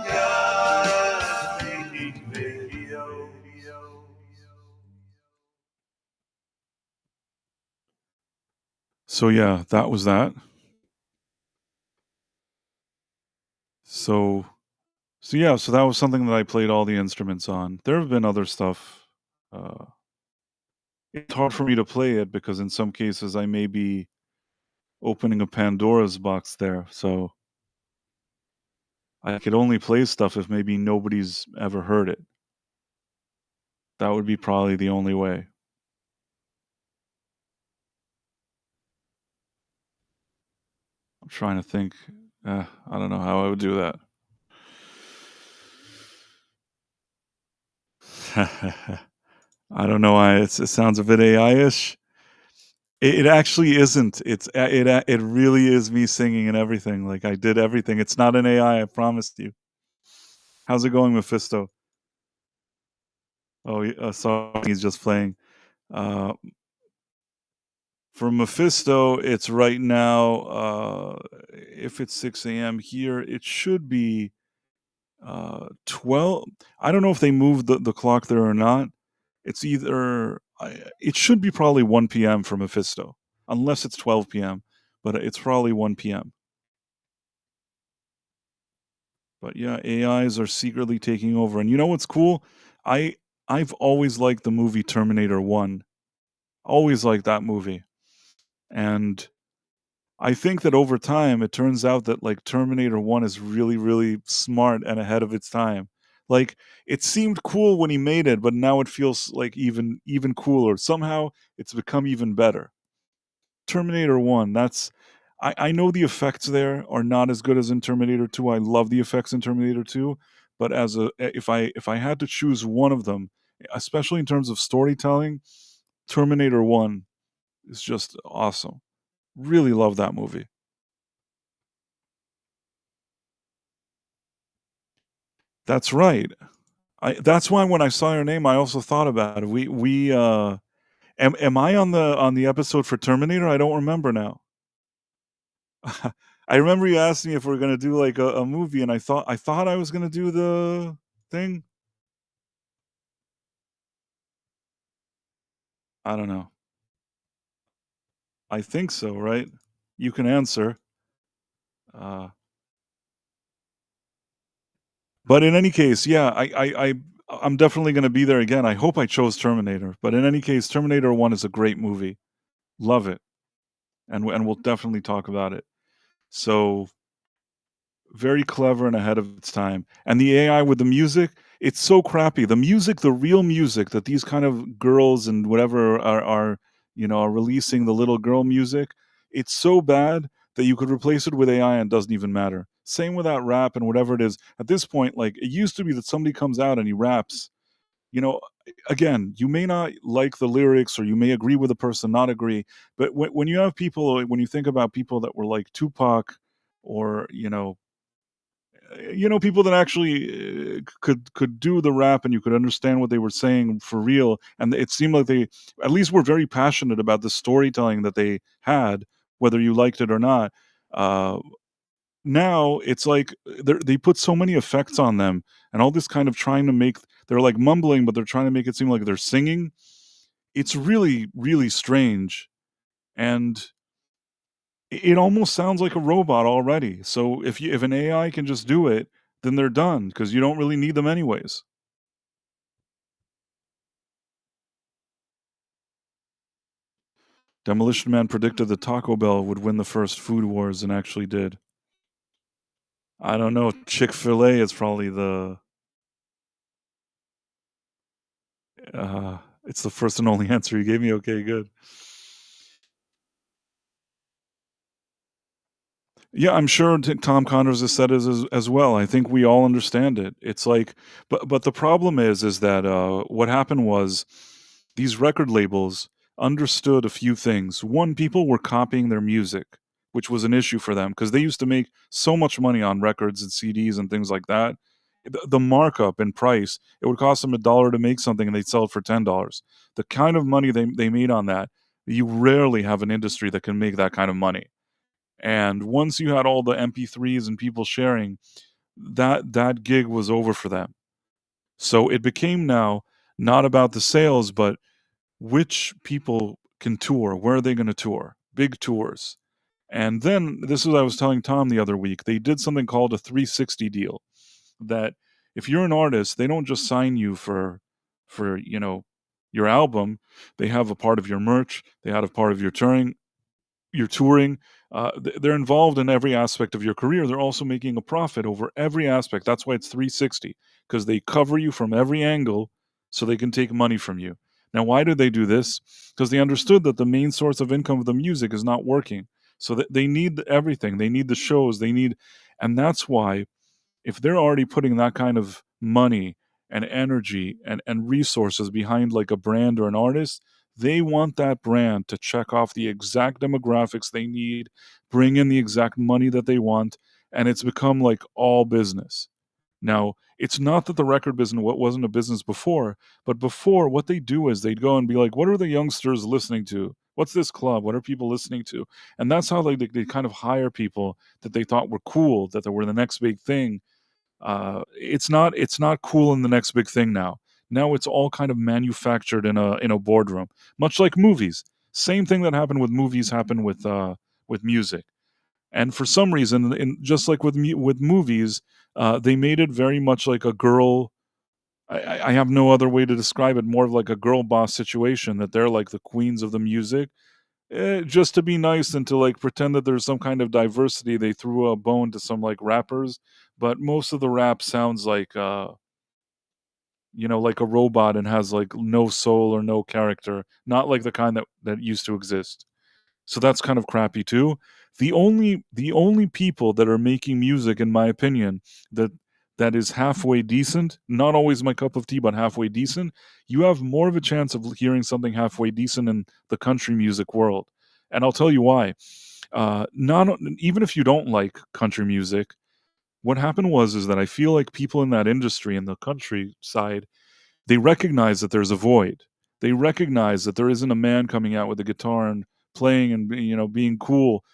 guy making videos. So yeah, that was that. So yeah, so that was something that I played all the instruments on. There have been other stuff. It's hard for me to play it because in some cases I may be opening a Pandora's box there. So I could only play stuff if maybe nobody's ever heard it. That would be probably the only way. I'm trying to think. I don't know how I would do that. I don't know why it sounds a bit AI-ish. It actually isn't. It really is me singing and everything. Like I did everything. It's not an AI. I promised you. How's it going, Mephisto? Oh, sorry, he's just playing. Uh, for Mephisto, it's right now. If it's 6 a.m. here, it should be 12. I don't know if they moved the clock there or not. It's either it should be probably 1 p.m. for Mephisto, unless it's 12 p.m. But it's probably 1 p.m. But yeah, AIs are secretly taking over. And you know what's cool? I've always liked the movie Terminator 1. Always liked that movie. And I think that over time it turns out that like Terminator 1 is really, really smart and ahead of its time. Like it seemed cool when he made it, but now it feels like even cooler. Somehow it's become even better. Terminator 1, I know the effects there are not as good as in Terminator 2. I love the effects in Terminator 2, but if I had to choose one of them, especially in terms of storytelling, Terminator 1 is just awesome. Really love that movie. That's right. That's why when I saw your name, I also thought about it. Am I on the episode for Terminator? I don't remember now. I remember you asked me if we're gonna do like a movie, and I thought I was gonna do the thing. I don't know. I think so, right? You can answer. Uh, But in any case, yeah, I'm definitely going to be there again. I hope I chose Terminator. But in any case, Terminator 1 is a great movie. Love it. And we'll definitely talk about it. So very clever and ahead of its time. And the AI with the music, it's so crappy. The music, the real music that these kind of girls and whatever are releasing, the little girl music, it's so bad that you could replace it with AI and it doesn't even matter. Same with that rap and whatever it is. At this point, like it used to be that somebody comes out and he raps, you know, again, you may not like the lyrics or you may agree with the person, not agree, but when you have people, when you think about people that were like Tupac or, people that actually could do the rap and you could understand what they were saying for real, and it seemed like they at least were very passionate about the storytelling that they had, whether you liked it or not. Now it's like they put so many effects on them and all this kind of trying to make, they're like mumbling but they're trying to make it seem like they're singing. It's really really strange, and it almost sounds like a robot already. So if an AI can just do it, then they're done because you don't really need them anyways. Demolition Man predicted that Taco Bell would win the first food wars and actually did. I don't know. Chick-fil-A is probably it's the first and only answer you gave me. Okay, good. Yeah, I'm sure Tom Connors has said it as well. I think we all understand it. It's like, but the problem is that what happened was these record labels understood a few things. One, people were copying their music, which was an issue for them because they used to make so much money on records and CDs and things like that. The markup in price, it would cost them $1 to make something and they'd sell it for $10. The kind of money they made on that, you rarely have an industry that can make that kind of money. And once you had all the MP3s and people sharing, that gig was over for them. So it became now not about the sales, but which people can tour, where are they going to tour, big tours. And then this is what I was telling Tom the other week. They did something called a 360 deal, that if you're an artist, they don't just sign you for your album. They have a part of your merch, they have a part of your touring, they're involved in every aspect of your career. They're also making a profit over every aspect. That's why it's 360, because they cover you from every angle so they can take money from you. Now, why do they do this? Because they understood that the main source of income of the music is not working. So that they need everything. They need the shows. And that's why if they're already putting that kind of money and energy and resources behind like a brand or an artist, they want that brand to check off the exact demographics they need, bring in the exact money that they want, and it's become like all business. Now, it's not that the record business wasn't a business before, but before what they do is they'd go and be like, what are the youngsters listening to? What's this club? What are people listening to? And that's how they kind of hire people that they thought were cool, that they were the next big thing. It's not cool in the next big thing now. Now it's all kind of manufactured in a boardroom, much like movies. Same thing that happened with movies happened with music. And for some reason, just like with movies, they made it very much like a girl. I have no other way to describe it. More of like a girl boss situation, that they're like the queens of the music. Just to be nice and to like pretend that there's some kind of diversity, they threw a bone to some like rappers, but most of the rap sounds like a robot and has like no soul or no character, not like the kind that used to exist. So that's kind of crappy too. The only people that are making music, in my opinion, that that is halfway decent, not always my cup of tea, but halfway decent, you have more of a chance of hearing something halfway decent in the country music world. And I'll tell you why. Not even if you don't like country music, what happened was is that I feel like people in that industry in the country side, they recognize that there's a void. They recognize that there isn't a man coming out with a guitar and playing and being cool.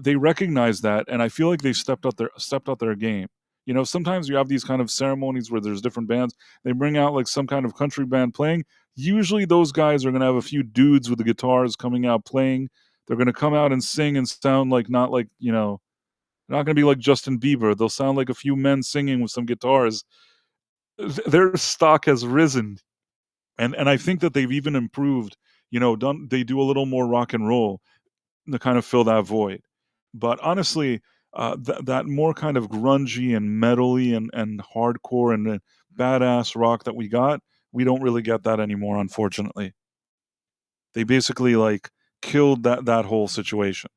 They recognize that, and I feel like they've stepped up their game. Sometimes you have these kind of ceremonies where there's different bands. They bring out like some kind of country band playing. Usually those guys are going to have a few dudes with the guitars coming out playing. They're going to come out and sing and sound like not like, They're not gonna be like Justin Bieber. They'll sound like a few men singing with some guitars. Their stock has risen, and I think that they've even improved. They do a little more rock and roll to kind of fill that void. But honestly, that more kind of grungy and metally and hardcore and badass rock that we don't really get that anymore, unfortunately. They basically like killed that whole situation.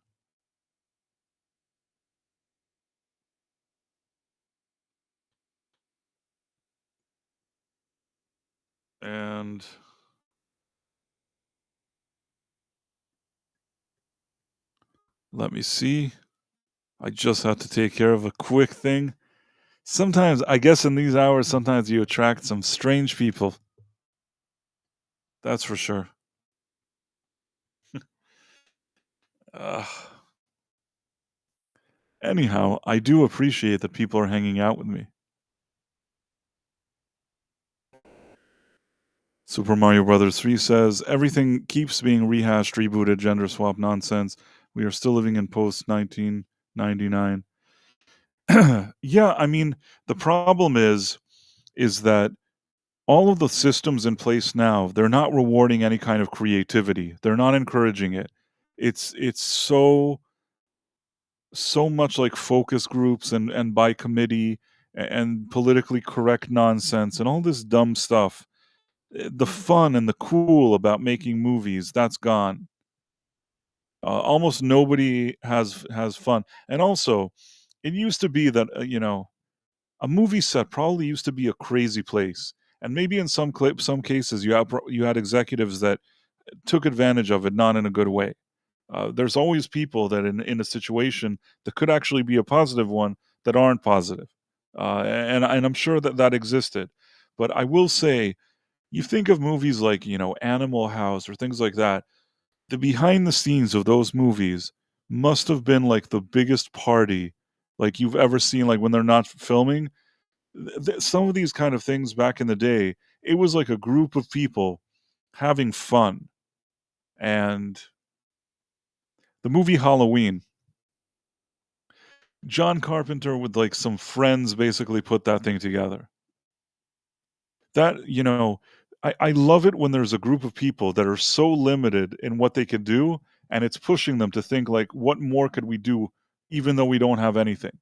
And let me see. I just have to take care of a quick thing. Sometimes, I guess in these hours, sometimes you attract some strange people. That's for sure. uh, Anyhow, I do appreciate that people are hanging out with me. Super Mario Brothers 3 says, everything keeps being rehashed, rebooted, gender swap nonsense. We are still living in post 1999. Yeah, I mean, the problem is that all of the systems in place now, they're not rewarding any kind of creativity. They're not encouraging it. It's so much like focus groups and by committee and politically correct nonsense and all this dumb stuff. The fun and the cool about making movies, that's gone. Almost nobody has fun. And also, it used to be that a movie set probably used to be a crazy place. And maybe in some cases you had executives that took advantage of it, not in a good way. There's always people that in a situation that could actually be a positive one that aren't positive. And I'm sure that existed. But I will say, you think of movies like, Animal House or things like that, the behind the scenes of those movies must have been like the biggest party like you've ever seen, like when they're not filming. Some of these kind of things back in the day, it was like a group of people having fun. And the movie Halloween, John Carpenter with like some friends basically put that thing together. That, I love it when there's a group of people that are so limited in what they could do, and it's pushing them to think like, what more could we do, even though we don't have anything?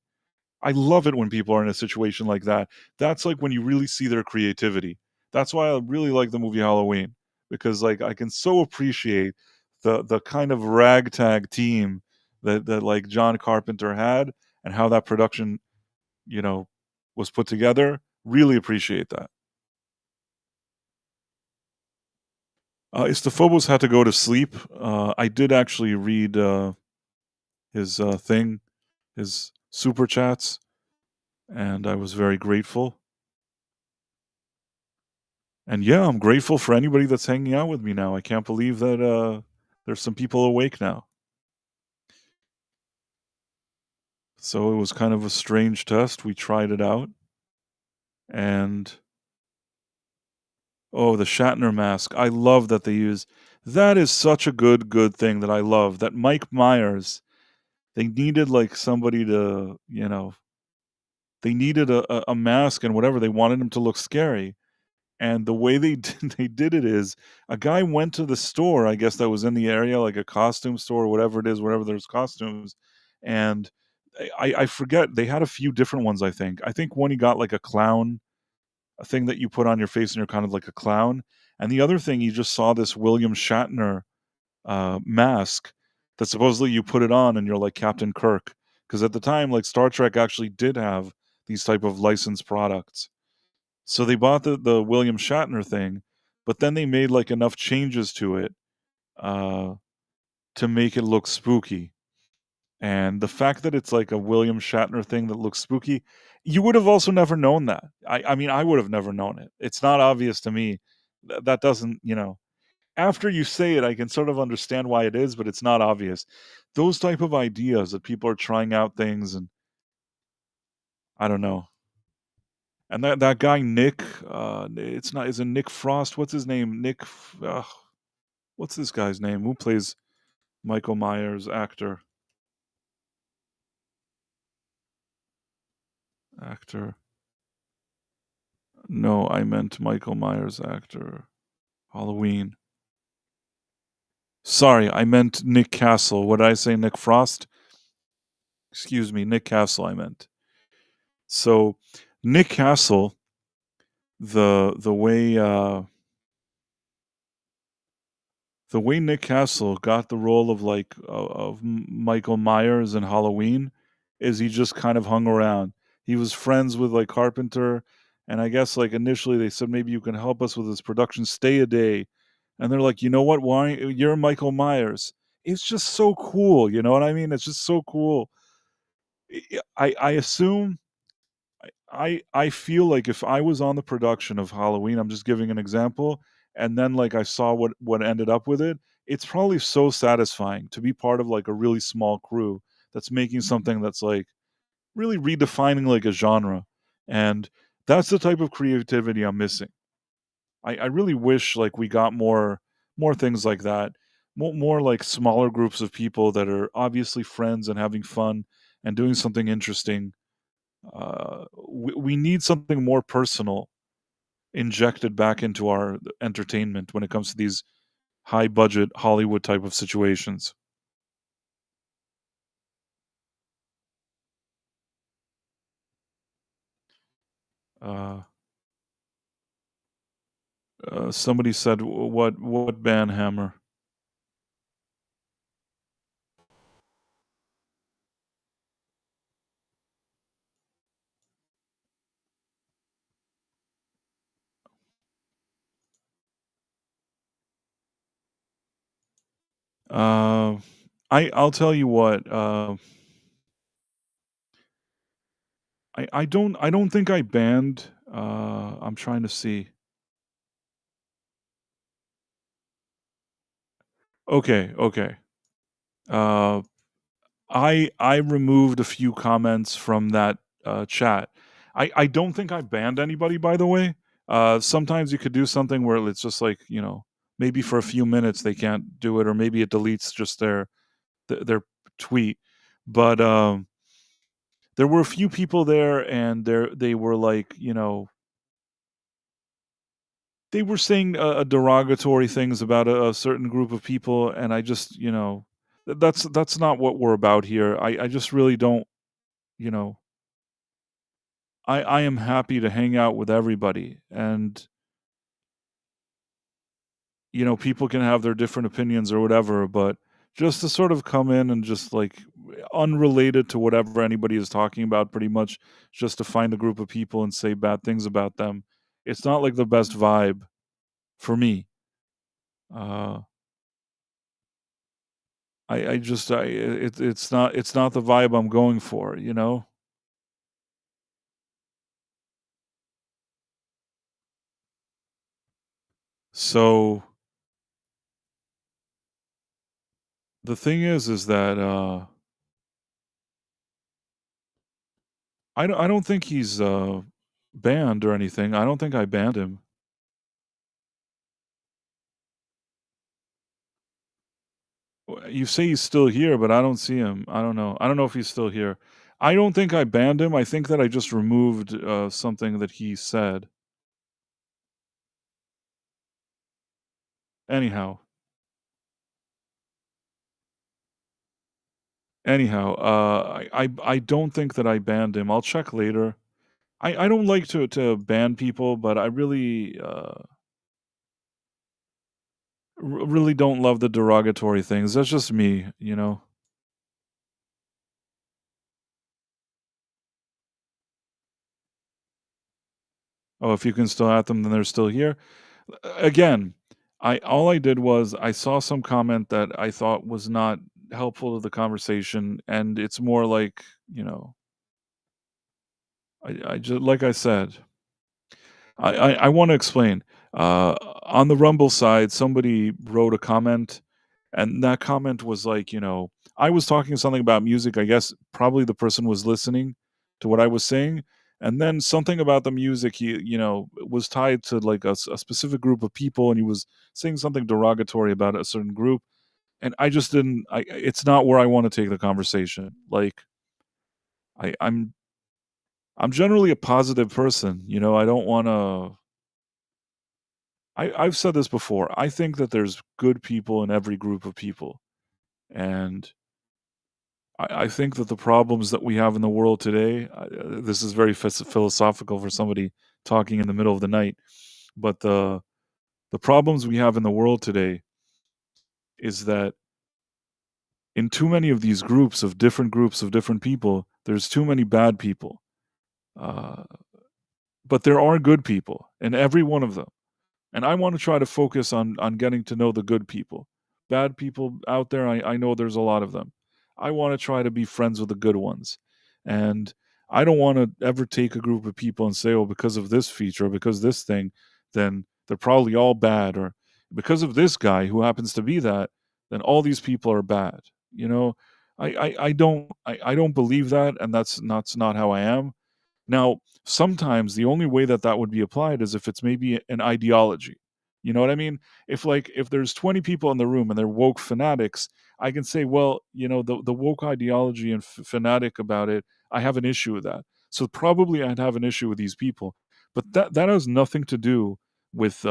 I love it when people are in a situation like that. That's like when you really see their creativity. That's why I really like the movie Halloween, because like I can so appreciate the kind of ragtag team that like John Carpenter had and how that production, you know, was put together. Really appreciate that. Istophobos had to go to sleep. I did actually read his thing, his super chats, and I was very grateful. And yeah, I'm grateful for anybody that's hanging out with me now. I can't believe that there's some people awake now. So it was kind of a strange test. We tried it out. And oh, the Shatner mask. I love that they use. That is such a good thing that I love. That Mike Myers, they needed like somebody to, they needed a mask and whatever. They wanted him to look scary. And the way they did it is a guy went to the store, I guess that was in the area, like a costume store or whatever it is, wherever there's costumes. And I forget, they had a few different ones, I think. I think one he got like a clown, a thing that you put on your face and you're kind of like a clown. And the other thing, you just saw this William Shatner mask that supposedly you put it on and you're like Captain Kirk. Because at the time, like Star Trek actually did have these type of licensed products. So they bought the William Shatner thing, but then they made like enough changes to it uh, to make it look spooky. And the fact that it's like a William Shatner thing that looks spooky, you would have also never known that. I mean, I would have never known it. It's not obvious to me. That doesn't, after you say it, I can sort of understand why it is, but it's not obvious. Those type of ideas that people are trying out things, and I don't know. And that guy Nick, it's not, is it Nick Frost? What's his name? What's this guy's name? Who plays Michael Myers, actor? Actor. No, I meant Michael Myers actor. Halloween. Sorry, I meant Nick Castle. What did I say, Nick Frost? Excuse me, Nick Castle I meant. So, Nick Castle, the way the way Nick Castle got the role of Michael Myers in Halloween is he just kind of hung around. He was friends with like Carpenter, and I guess like initially they said maybe you can help us with this production, stay a day, and they're like, you know what? Why you're Michael Myers? It's just so cool. You know what I mean? It's just so cool. I assume I feel like if I was on the production of Halloween, I'm just giving an example, and then like I saw what ended up with it, it's probably so satisfying to be part of like a really small crew that's making something that's like really redefining like a genre. And that's the type of creativity I'm missing. I really wish like we got more things like that. More like smaller groups of people that are obviously friends and having fun and doing something interesting. We need something more personal injected back into our entertainment when it comes to these high budget Hollywood type of situations. Uh, Somebody said, What band Hammer?" Uh, I'll tell you what. I don't think I banned. I'm trying to see. Okay, okay. Uh, I removed a few comments from that chat. I don't think I banned anybody, by the way. Sometimes you could do something where it's just like maybe for a few minutes they can't do it, or maybe it deletes just their tweet. But there were a few people there, and they were like they were saying derogatory things about a certain group of people, and I just that's not what we're about here. I just really don't you know I am happy to hang out with everybody, and people can have their different opinions or whatever, but just to sort of come in and just like unrelated to whatever anybody is talking about, pretty much just to find a group of people and say bad things about them, it's not like the best vibe for me. uh I just it's not the vibe I'm going for. So the thing is that I don't think he's banned or anything. I don't think I banned him. You say he's still here, but I don't see him. I don't know. I don't know if he's still here. I don't think I banned him. I think that I just removed something that he said. Anyhow, I don't think that I banned him. I'll check later. I don't like to ban people, but I really really don't love the derogatory things. That's just me. Oh, if you can still at them, then they're still here. Again, I all I did was I saw some comment that I thought was not helpful to the conversation, and it's more like, I just like I said, I want to explain. On the Rumble side, somebody wrote a comment, and that comment was like, I was talking something about music. I guess probably the person was listening to what I was saying, and then something about the music was tied to like a specific group of people, and he was saying something derogatory about a certain group, and I just didn't. It's not where I want to take the conversation. Like, I'm I'm generally a positive person, you know, I don't wanna I've said this before, I think that there's good people in every group of people, and I think that the problems that we have in the world today, this is very philosophical for somebody talking in the middle of the night, but the problems we have in the world today is that in too many of these groups of different people, there's too many bad people. Uh, but there are good people in every one of them. And I want to try to focus on getting to know the good people. Bad people out there, I know there's a lot of them. I want to try to be friends with the good ones. And I don't want to ever take a group of people and say, oh, because of this feature or because this thing, then they're probably all bad. Or because of this guy who happens to be that, then all these people are bad. You know, I don't believe that, and that's not how I am. Now, sometimes the only way that that would be applied is if it's maybe an ideology. You know what I mean? If there's 20 people in the room and they're woke fanatics, I can say, well, you know, the woke ideology and fanatic about it, I have an issue with that. So probably I'd have an issue with these people. But that has nothing to do with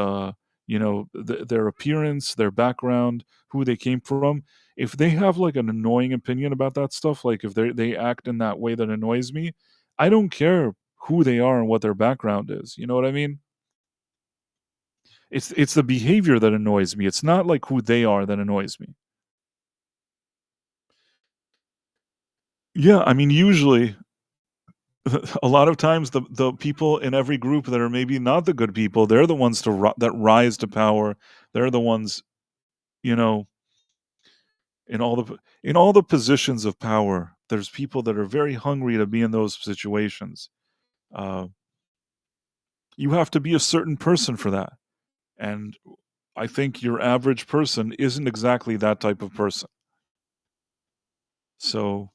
you know, their appearance, their background, who they came from. If they have like an annoying opinion about that stuff, like if they act in that way that annoys me, I don't care who they are and what their background is, you know what I mean? It's the behavior that annoys me, it's not, like, who they are that annoys me. Yeah, I mean, usually, a lot of times, the people in every group that are maybe not the good people, they're the ones that rise to power. They're the ones, you know, in all the positions of power, there's people that are very hungry to be in those situations. Uh, you have to be a certain person for that, and I think your average person isn't exactly that type of person. So,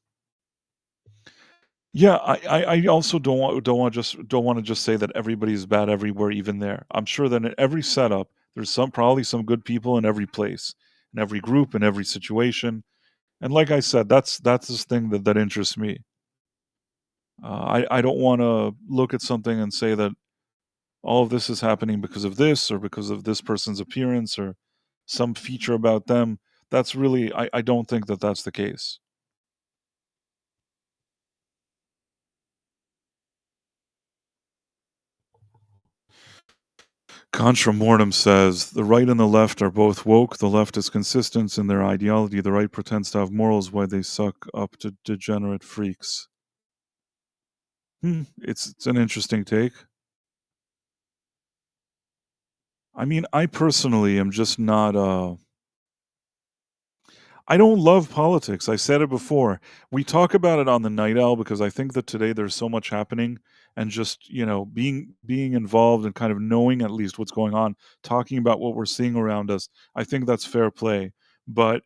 yeah, I also don't want to just say that everybody's bad everywhere, even there. I'm sure that in every setup, there's probably some good people in every place, in every group, in every situation. And like I said, that's this thing that interests me. I don't want to look at something and say that all of this is happening because of this or because of this person's appearance or some feature about them. That's really I don't think that that's the case. Contra Mortem says the right and the left are both woke. The left is consistent in their ideology. The right pretends to have morals while they suck up to degenerate freaks. It's an interesting take. I mean, I personally am just not I don't love politics. I said it before. We talk about it on the Night Owl because I think that today there's so much happening and just, you know, being involved and kind of knowing at least what's going on, talking about what we're seeing around us. I think that's fair play. But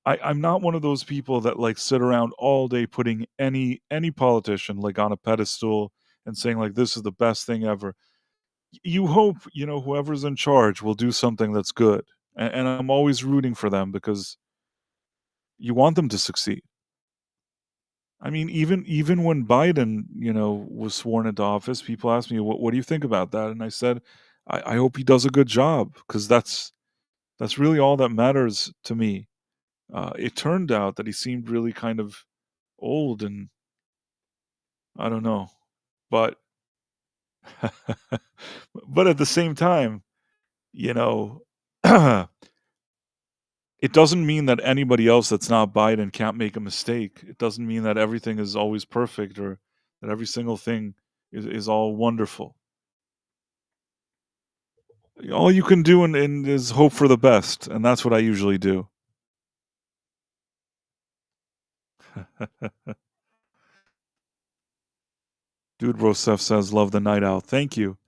I'm not one of those people that like sit around all day putting any politician like on a pedestal and saying like this is the best thing ever. You hope, you know, whoever's in charge will do something that's good. And I'm always rooting for them because you want them to succeed. I mean, even when Biden, you know, was sworn into office, people asked me, "What do you think about that?" And I said, I hope he does a good job because that's really all that matters to me." It turned out that he seemed really kind of old, and I don't know, but but at the same time, you know, it doesn't mean that anybody else that's not Biden can't make a mistake. It doesn't mean that everything is always perfect or that every single thing is all wonderful. All you can do is hope for the best, and that's what I usually do. Dude Rosef says, "Love the night owl." Thank you.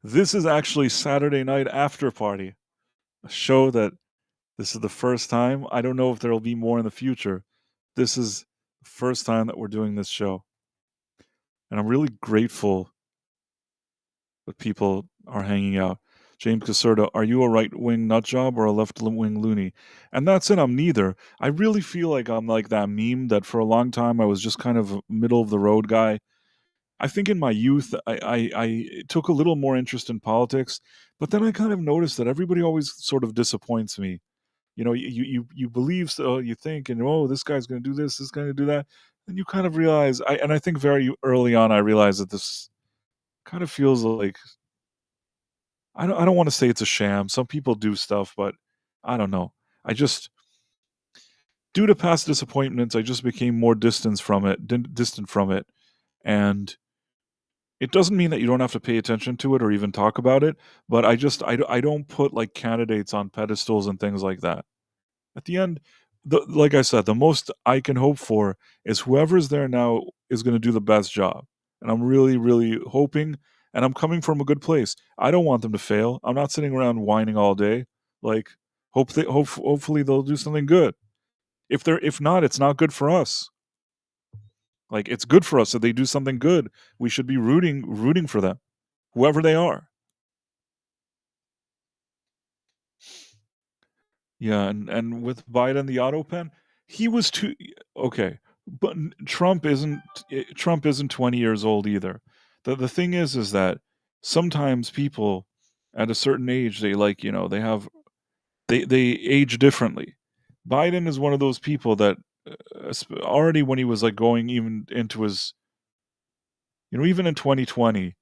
This is actually Saturday night after party, a show that this is the first time. I don't know if there'll be more in the future. This is the first time that we're doing this show, and I'm really grateful that people are hanging out. James Caserta, are you a right-wing nutjob or a left-wing loony? And that's it, I'm neither. I really feel like I'm like that meme that for a long time I was just kind of a middle-of-the-road guy, I think in my youth, I took a little more interest in politics, but then I kind of noticed that everybody always sort of disappoints me. You know, you believe, so you think, and oh, this guy's going to do this going to do that, and you kind of realize. I think very early on, I realized that this kind of feels like I don't want to say it's a sham. Some people do stuff, but I don't know. I just due to past disappointments, I just became more distant from it, and it doesn't mean that you don't have to pay attention to it or even talk about it. But I don't put like candidates on pedestals and things like that. At the end, like I said, the most I can hope for is whoever's there now is going to do the best job. And I'm really, really hoping, and I'm coming from a good place. I don't want them to fail. I'm not sitting around whining all day. Like, hopefully they'll do something good. If not, it's not good for us. Like, it's good for us that they do something good. We should be rooting for them, whoever they are. Yeah, and with Biden, the auto pen, he was too okay, but Trump isn't 20 years old either. The thing is that sometimes people at a certain age, they like, they age differently. Biden is one of those people that already when he was like going even into his, even in 2020,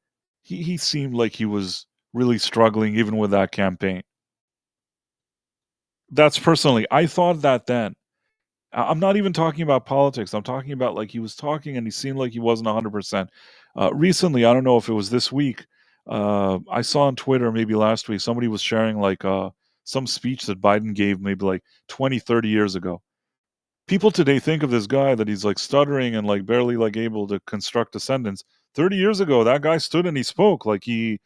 he seemed like he was really struggling even with that campaign. That's personally, I thought that then. I'm not even talking about politics. I'm talking about like he was talking and he seemed like he wasn't 100%. Recently, I don't know if it was this week, I saw on Twitter maybe last week, somebody was sharing like some speech that Biden gave maybe like 20, 30 years ago. People today think of this guy that he's like stuttering and like barely like able to construct a sentence. 30 years ago, that guy stood and he spoke like he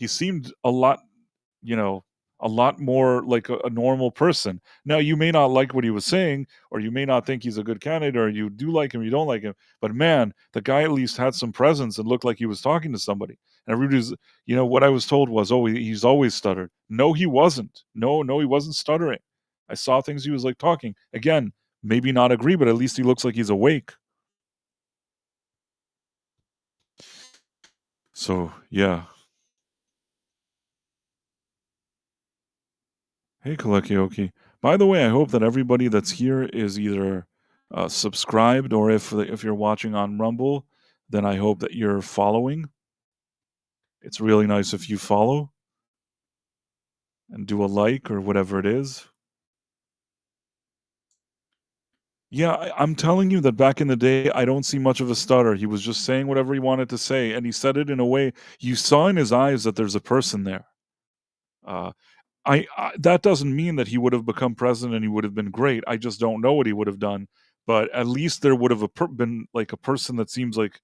seemed you know, a lot more like a normal person. Now, you may not like what he was saying, or you may not think he's a good candidate, or you do like him, you don't like him. But man, the guy at least had some presence and looked like he was talking to somebody. And everybody's, what I was told was, oh, he's always stuttered. No, he wasn't. No, he wasn't stuttering. I saw things he was like talking. Again, maybe not agree, but at least he looks like he's awake. So, yeah. Hey, Kalekioki. By the way, I hope that everybody that's here is either subscribed, or if you're watching on Rumble, then I hope that you're following. It's really nice if you follow and do a like or whatever it is. Yeah, I'm telling you that back in the day, I don't see much of a stutter. He was just saying whatever he wanted to say, and he said it in a way you saw in his eyes that there's a person there. I that doesn't mean that he would have become president and he would have been great. I just don't know what he would have done. But at least there would have been like a person that seems like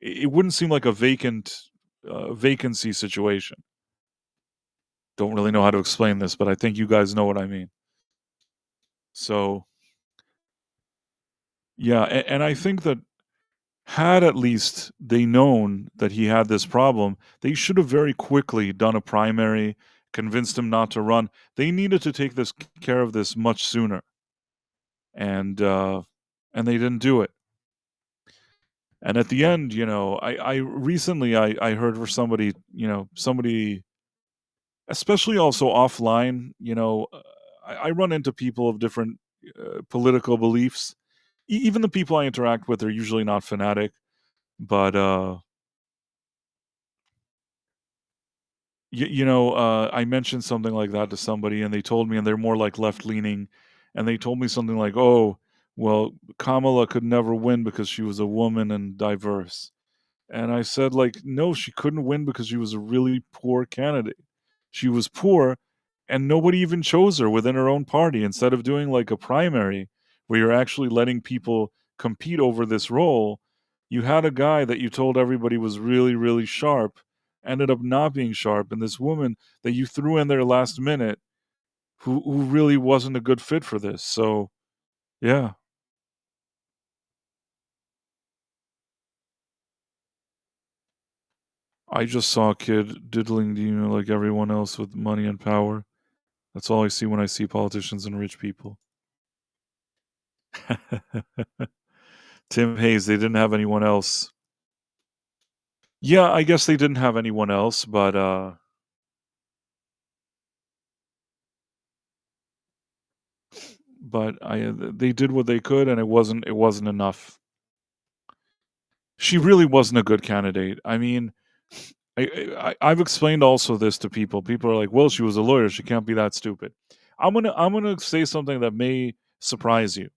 it wouldn't seem like a vacancy situation. Don't really know how to explain this, but I think you guys know what I mean. So, yeah, and I think that had at least they known that he had this problem, they should have very quickly done a primary, convinced him not to run. They needed to take care of this much sooner, and they didn't do it. And at the end, I recently I heard for somebody, especially also offline, I run into people of different political beliefs. Even the people I interact with are usually not fanatic, but I mentioned something like that to somebody, and they told me, and they're more like left leaning, and they told me something like, "Oh, well, Kamala could never win because she was a woman and diverse." And I said, like, no, she couldn't win because she was a really poor candidate. She was poor, and nobody even chose her within her own party. Instead of doing like a primary where you're actually letting people compete over this role, you had a guy that you told everybody was really, really sharp, ended up not being sharp, and this woman that you threw in there last minute who really wasn't a good fit for this. So, yeah. I just saw a kid diddling, like everyone else with money and power. That's all I see when I see politicians and rich people. Tim Hayes, they didn't have anyone else. Yeah, I guess they didn't have anyone else, but they did what they could, and it wasn't enough. She really wasn't a good candidate. I mean, I've explained also this to people. People are like, "Well, she was a lawyer. She can't be that stupid." I'm gonna say something that may surprise you.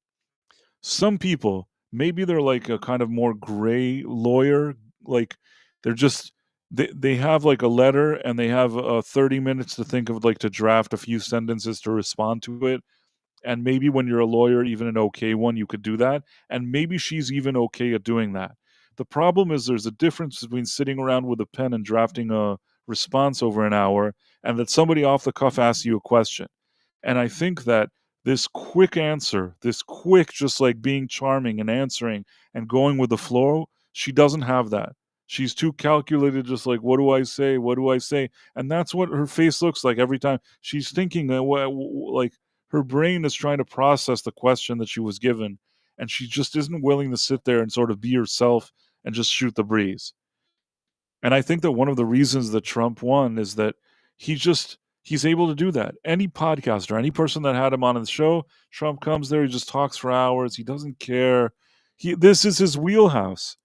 Some people, maybe they're like a kind of more gray lawyer, like they're just they have like a letter and they have 30 minutes to think of like to draft a few sentences to respond to it, and maybe when you're a lawyer, even an okay one, you could do that. And maybe she's even okay at doing that. The problem is there's a difference between sitting around with a pen and drafting a response over an hour and that somebody off the cuff asks you a question. And I think that this quick answer, this quick, just like being charming and answering and going with the flow, she doesn't have that. She's too calculated, just like, what do I say? What do I say? And that's what her face looks like every time. She's thinking, like, her brain is trying to process the question that she was given, and she just isn't willing to sit there and sort of be herself and just shoot the breeze. And I think that one of the reasons that Trump won is that he's able to do that. Any podcaster, any person that had him on the show, Trump comes there, he just talks for hours, he doesn't care. This is his wheelhouse.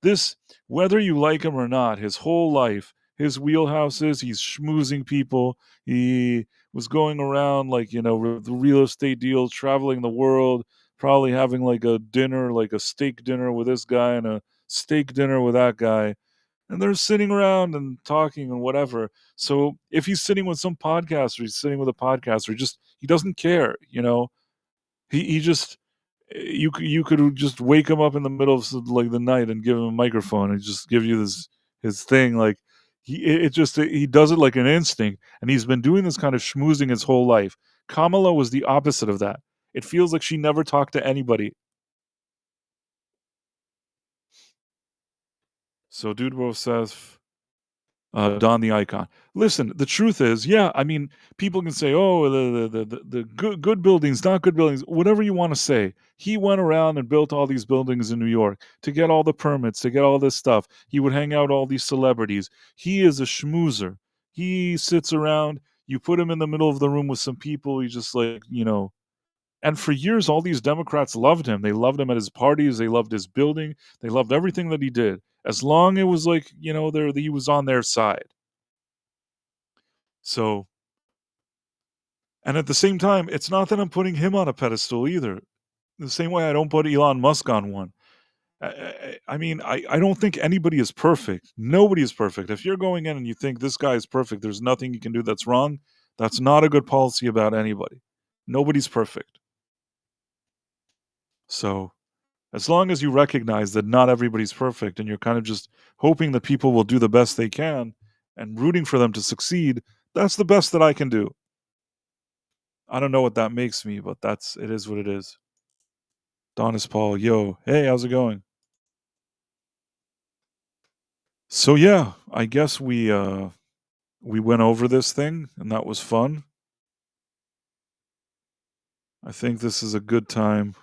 This, whether you like him or not, his whole life, his wheelhouse is he's schmoozing people. He was going around like, the real estate deals, traveling the world, probably having like a dinner, like a steak dinner with this guy and a steak dinner with that guy. And they're sitting around and talking and whatever. So if he's sitting with some podcaster, he's sitting with a podcaster. He doesn't care, He just you could just wake him up in the middle of like the night and give him a microphone and just give you his thing. Like he does it like an instinct, and he's been doing this kind of schmoozing his whole life. Kamala was the opposite of that. It feels like she never talked to anybody. So Dude Bro says, Don the icon. Listen, the truth is, yeah, I mean, people can say, oh, the good buildings, not good buildings, whatever you want to say. He went around and built all these buildings in New York to get all the permits, to get all this stuff. He would hang out all these celebrities. He is a schmoozer. He sits around, you put him in the middle of the room with some people, he just like, and for years, all these Democrats loved him. They loved him at his parties. They loved his building. They loved everything that he did. As long as it was like, he was on their side. So, and at the same time, it's not that I'm putting him on a pedestal either. The same way I don't put Elon Musk on one. I mean, I don't think anybody is perfect. Nobody is perfect. If you're going in and you think this guy is perfect, there's nothing you can do that's wrong, that's not a good policy about anybody. Nobody's perfect. So, as long as you recognize that not everybody's perfect and you're kind of just hoping that people will do the best they can and rooting for them to succeed, that's the best that I can do. I don't know what that makes me, but it is what it is. Donis Paul, yo, hey, how's it going? So yeah, I guess we went over this thing and that was fun. I think this is a good time.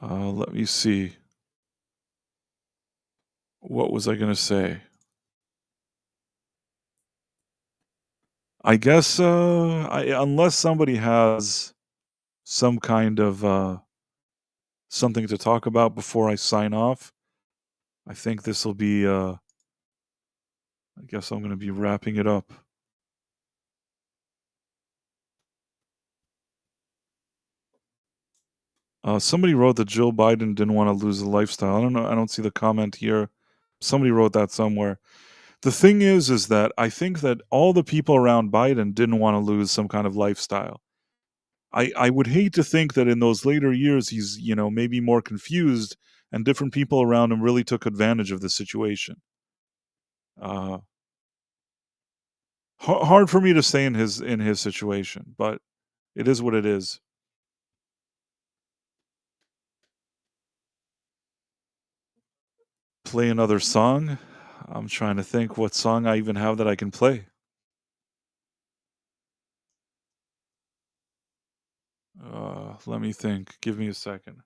Let me see. What was I going to say? I guess unless somebody has some kind of something to talk about before I sign off, I think this will be I guess I'm going to be wrapping it up. Somebody wrote that Joe Biden didn't want to lose the lifestyle. I don't know. I don't see the comment here. Somebody wrote that somewhere. The thing is that I think that all the people around Biden didn't want to lose some kind of lifestyle. I would hate to think that in those later years he's, maybe more confused and different people around him really took advantage of the situation. Hard for me to say in his situation, but it is what it is. Play another song? I'm trying to think what song I even have that I can play. Let me think. Give me a second.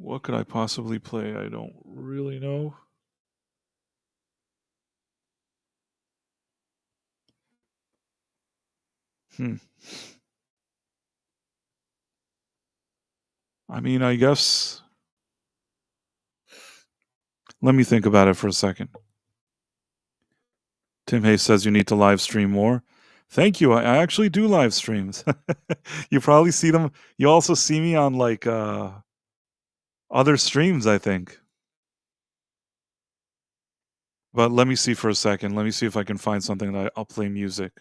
What could I possibly play? I don't really know. I mean, I guess. Let me think about it for a second. Tim Hayes says you need to live stream more. Thank you. I actually do live streams. You probably see them. You also see me on like other streams, I think. But let me see for a second. Let me see if I can find something that I'll play music.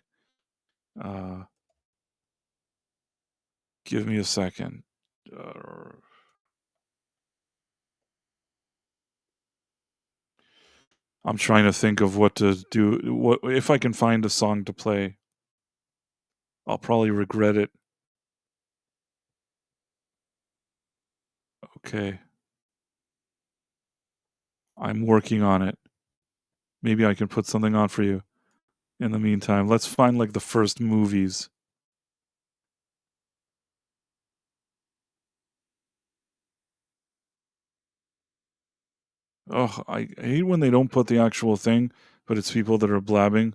Give me a second. I'm trying to think of what to do. What if I can find a song to play? I'll probably regret it. Okay. I'm working on it. Maybe I can put something on for you. In the meantime, let's find like the first movies. Oh, I hate when they don't put the actual thing, but it's people that are blabbing.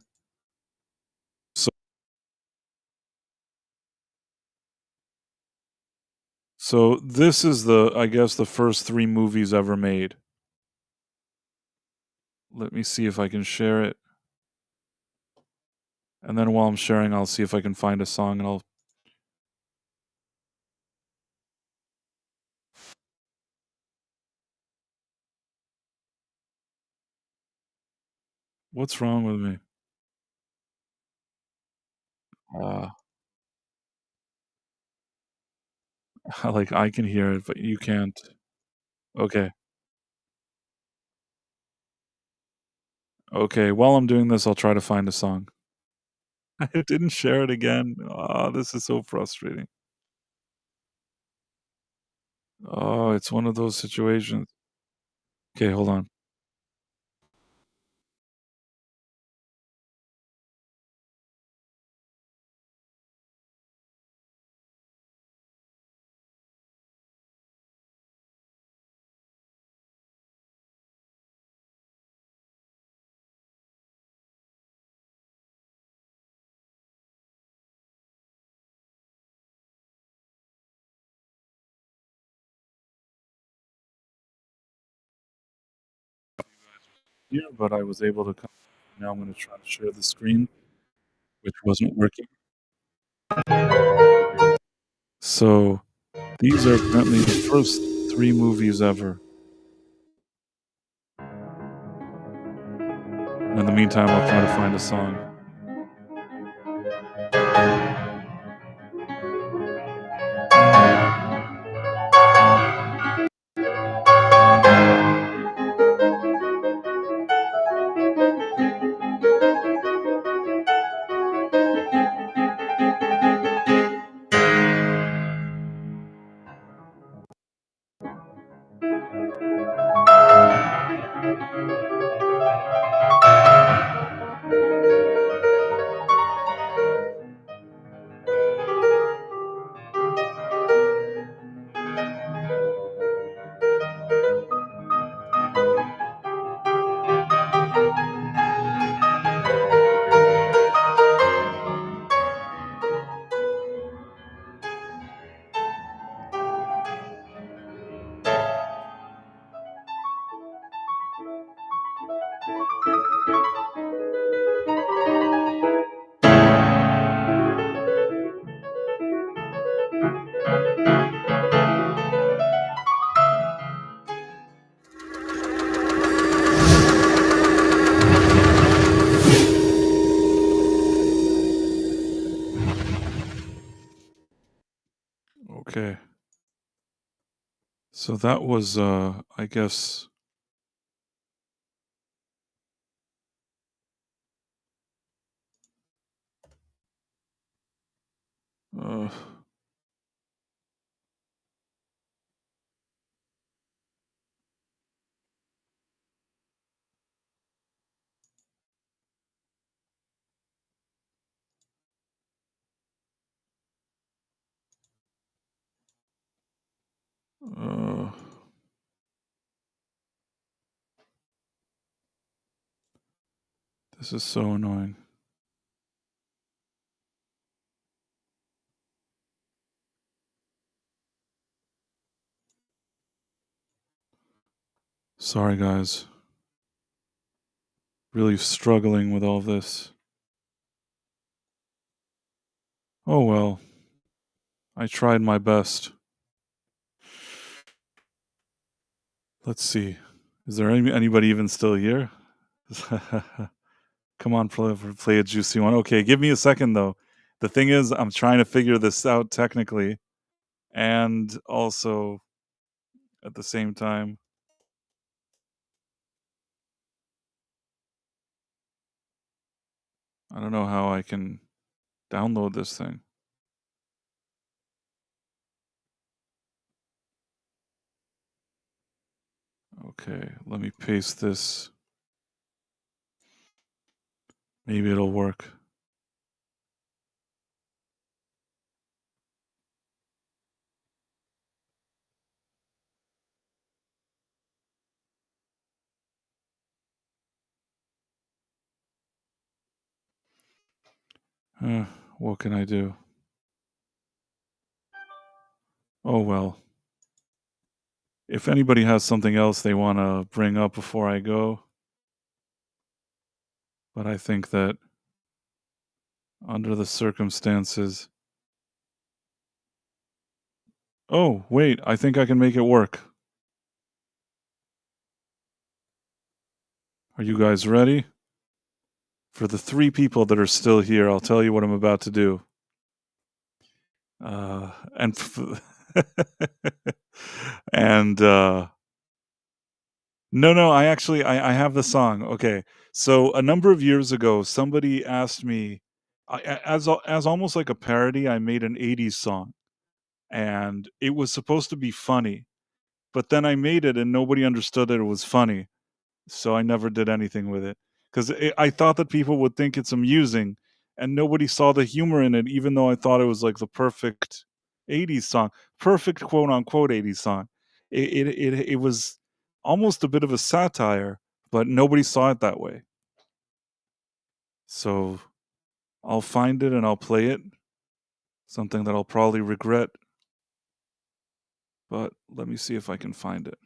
So this is I guess the first 3 movies ever made. Let me see if I can share it. And then while I'm sharing, I'll see if I can find a song and I'll. What's wrong with me? Like I can hear it, but you can't. Okay. Okay, while I'm doing this, I'll try to find a song. I didn't share it again. Oh, this is so frustrating. Oh, it's one of those situations. Okay, hold on. Here, but I was able to come. Now I'm going to try to share the screen, which wasn't working. So these are apparently the first 3 movies ever. In the meantime, I'll try to find a song. Okay. So that was, I guess. Uh, uh, This is so annoying. Sorry, guys. Really struggling with all this. Oh well. I tried my best. Let's see. Is there anybody even still here? Come on, play a juicy one. Okay, give me a second though. The thing is, I'm trying to figure this out technically, and also at the same time. I don't know how I can download this thing. Okay, let me paste this. Maybe it'll work. What can I do? Oh well. If anybody has something else they want to bring up before I go, but I think that under the circumstances. Oh, wait, I think I can make it work. Are you guys ready? For the 3 people that are still here, I'll tell you what I'm about to do. And and no, I actually I have the song. Okay. So a number of years ago, somebody asked me as almost like a parody, I made an 80s song and it was supposed to be funny. But then I made it and nobody understood that it was funny. So I never did anything with it because I thought that people would think it's amusing, and nobody saw the humor in it, even though I thought it was like the perfect 80s song, perfect quote unquote 80s song. It was almost a bit of a satire, but nobody saw it that way. So I'll find it and I'll play it. Something that I'll probably regret. But let me see if I can find it.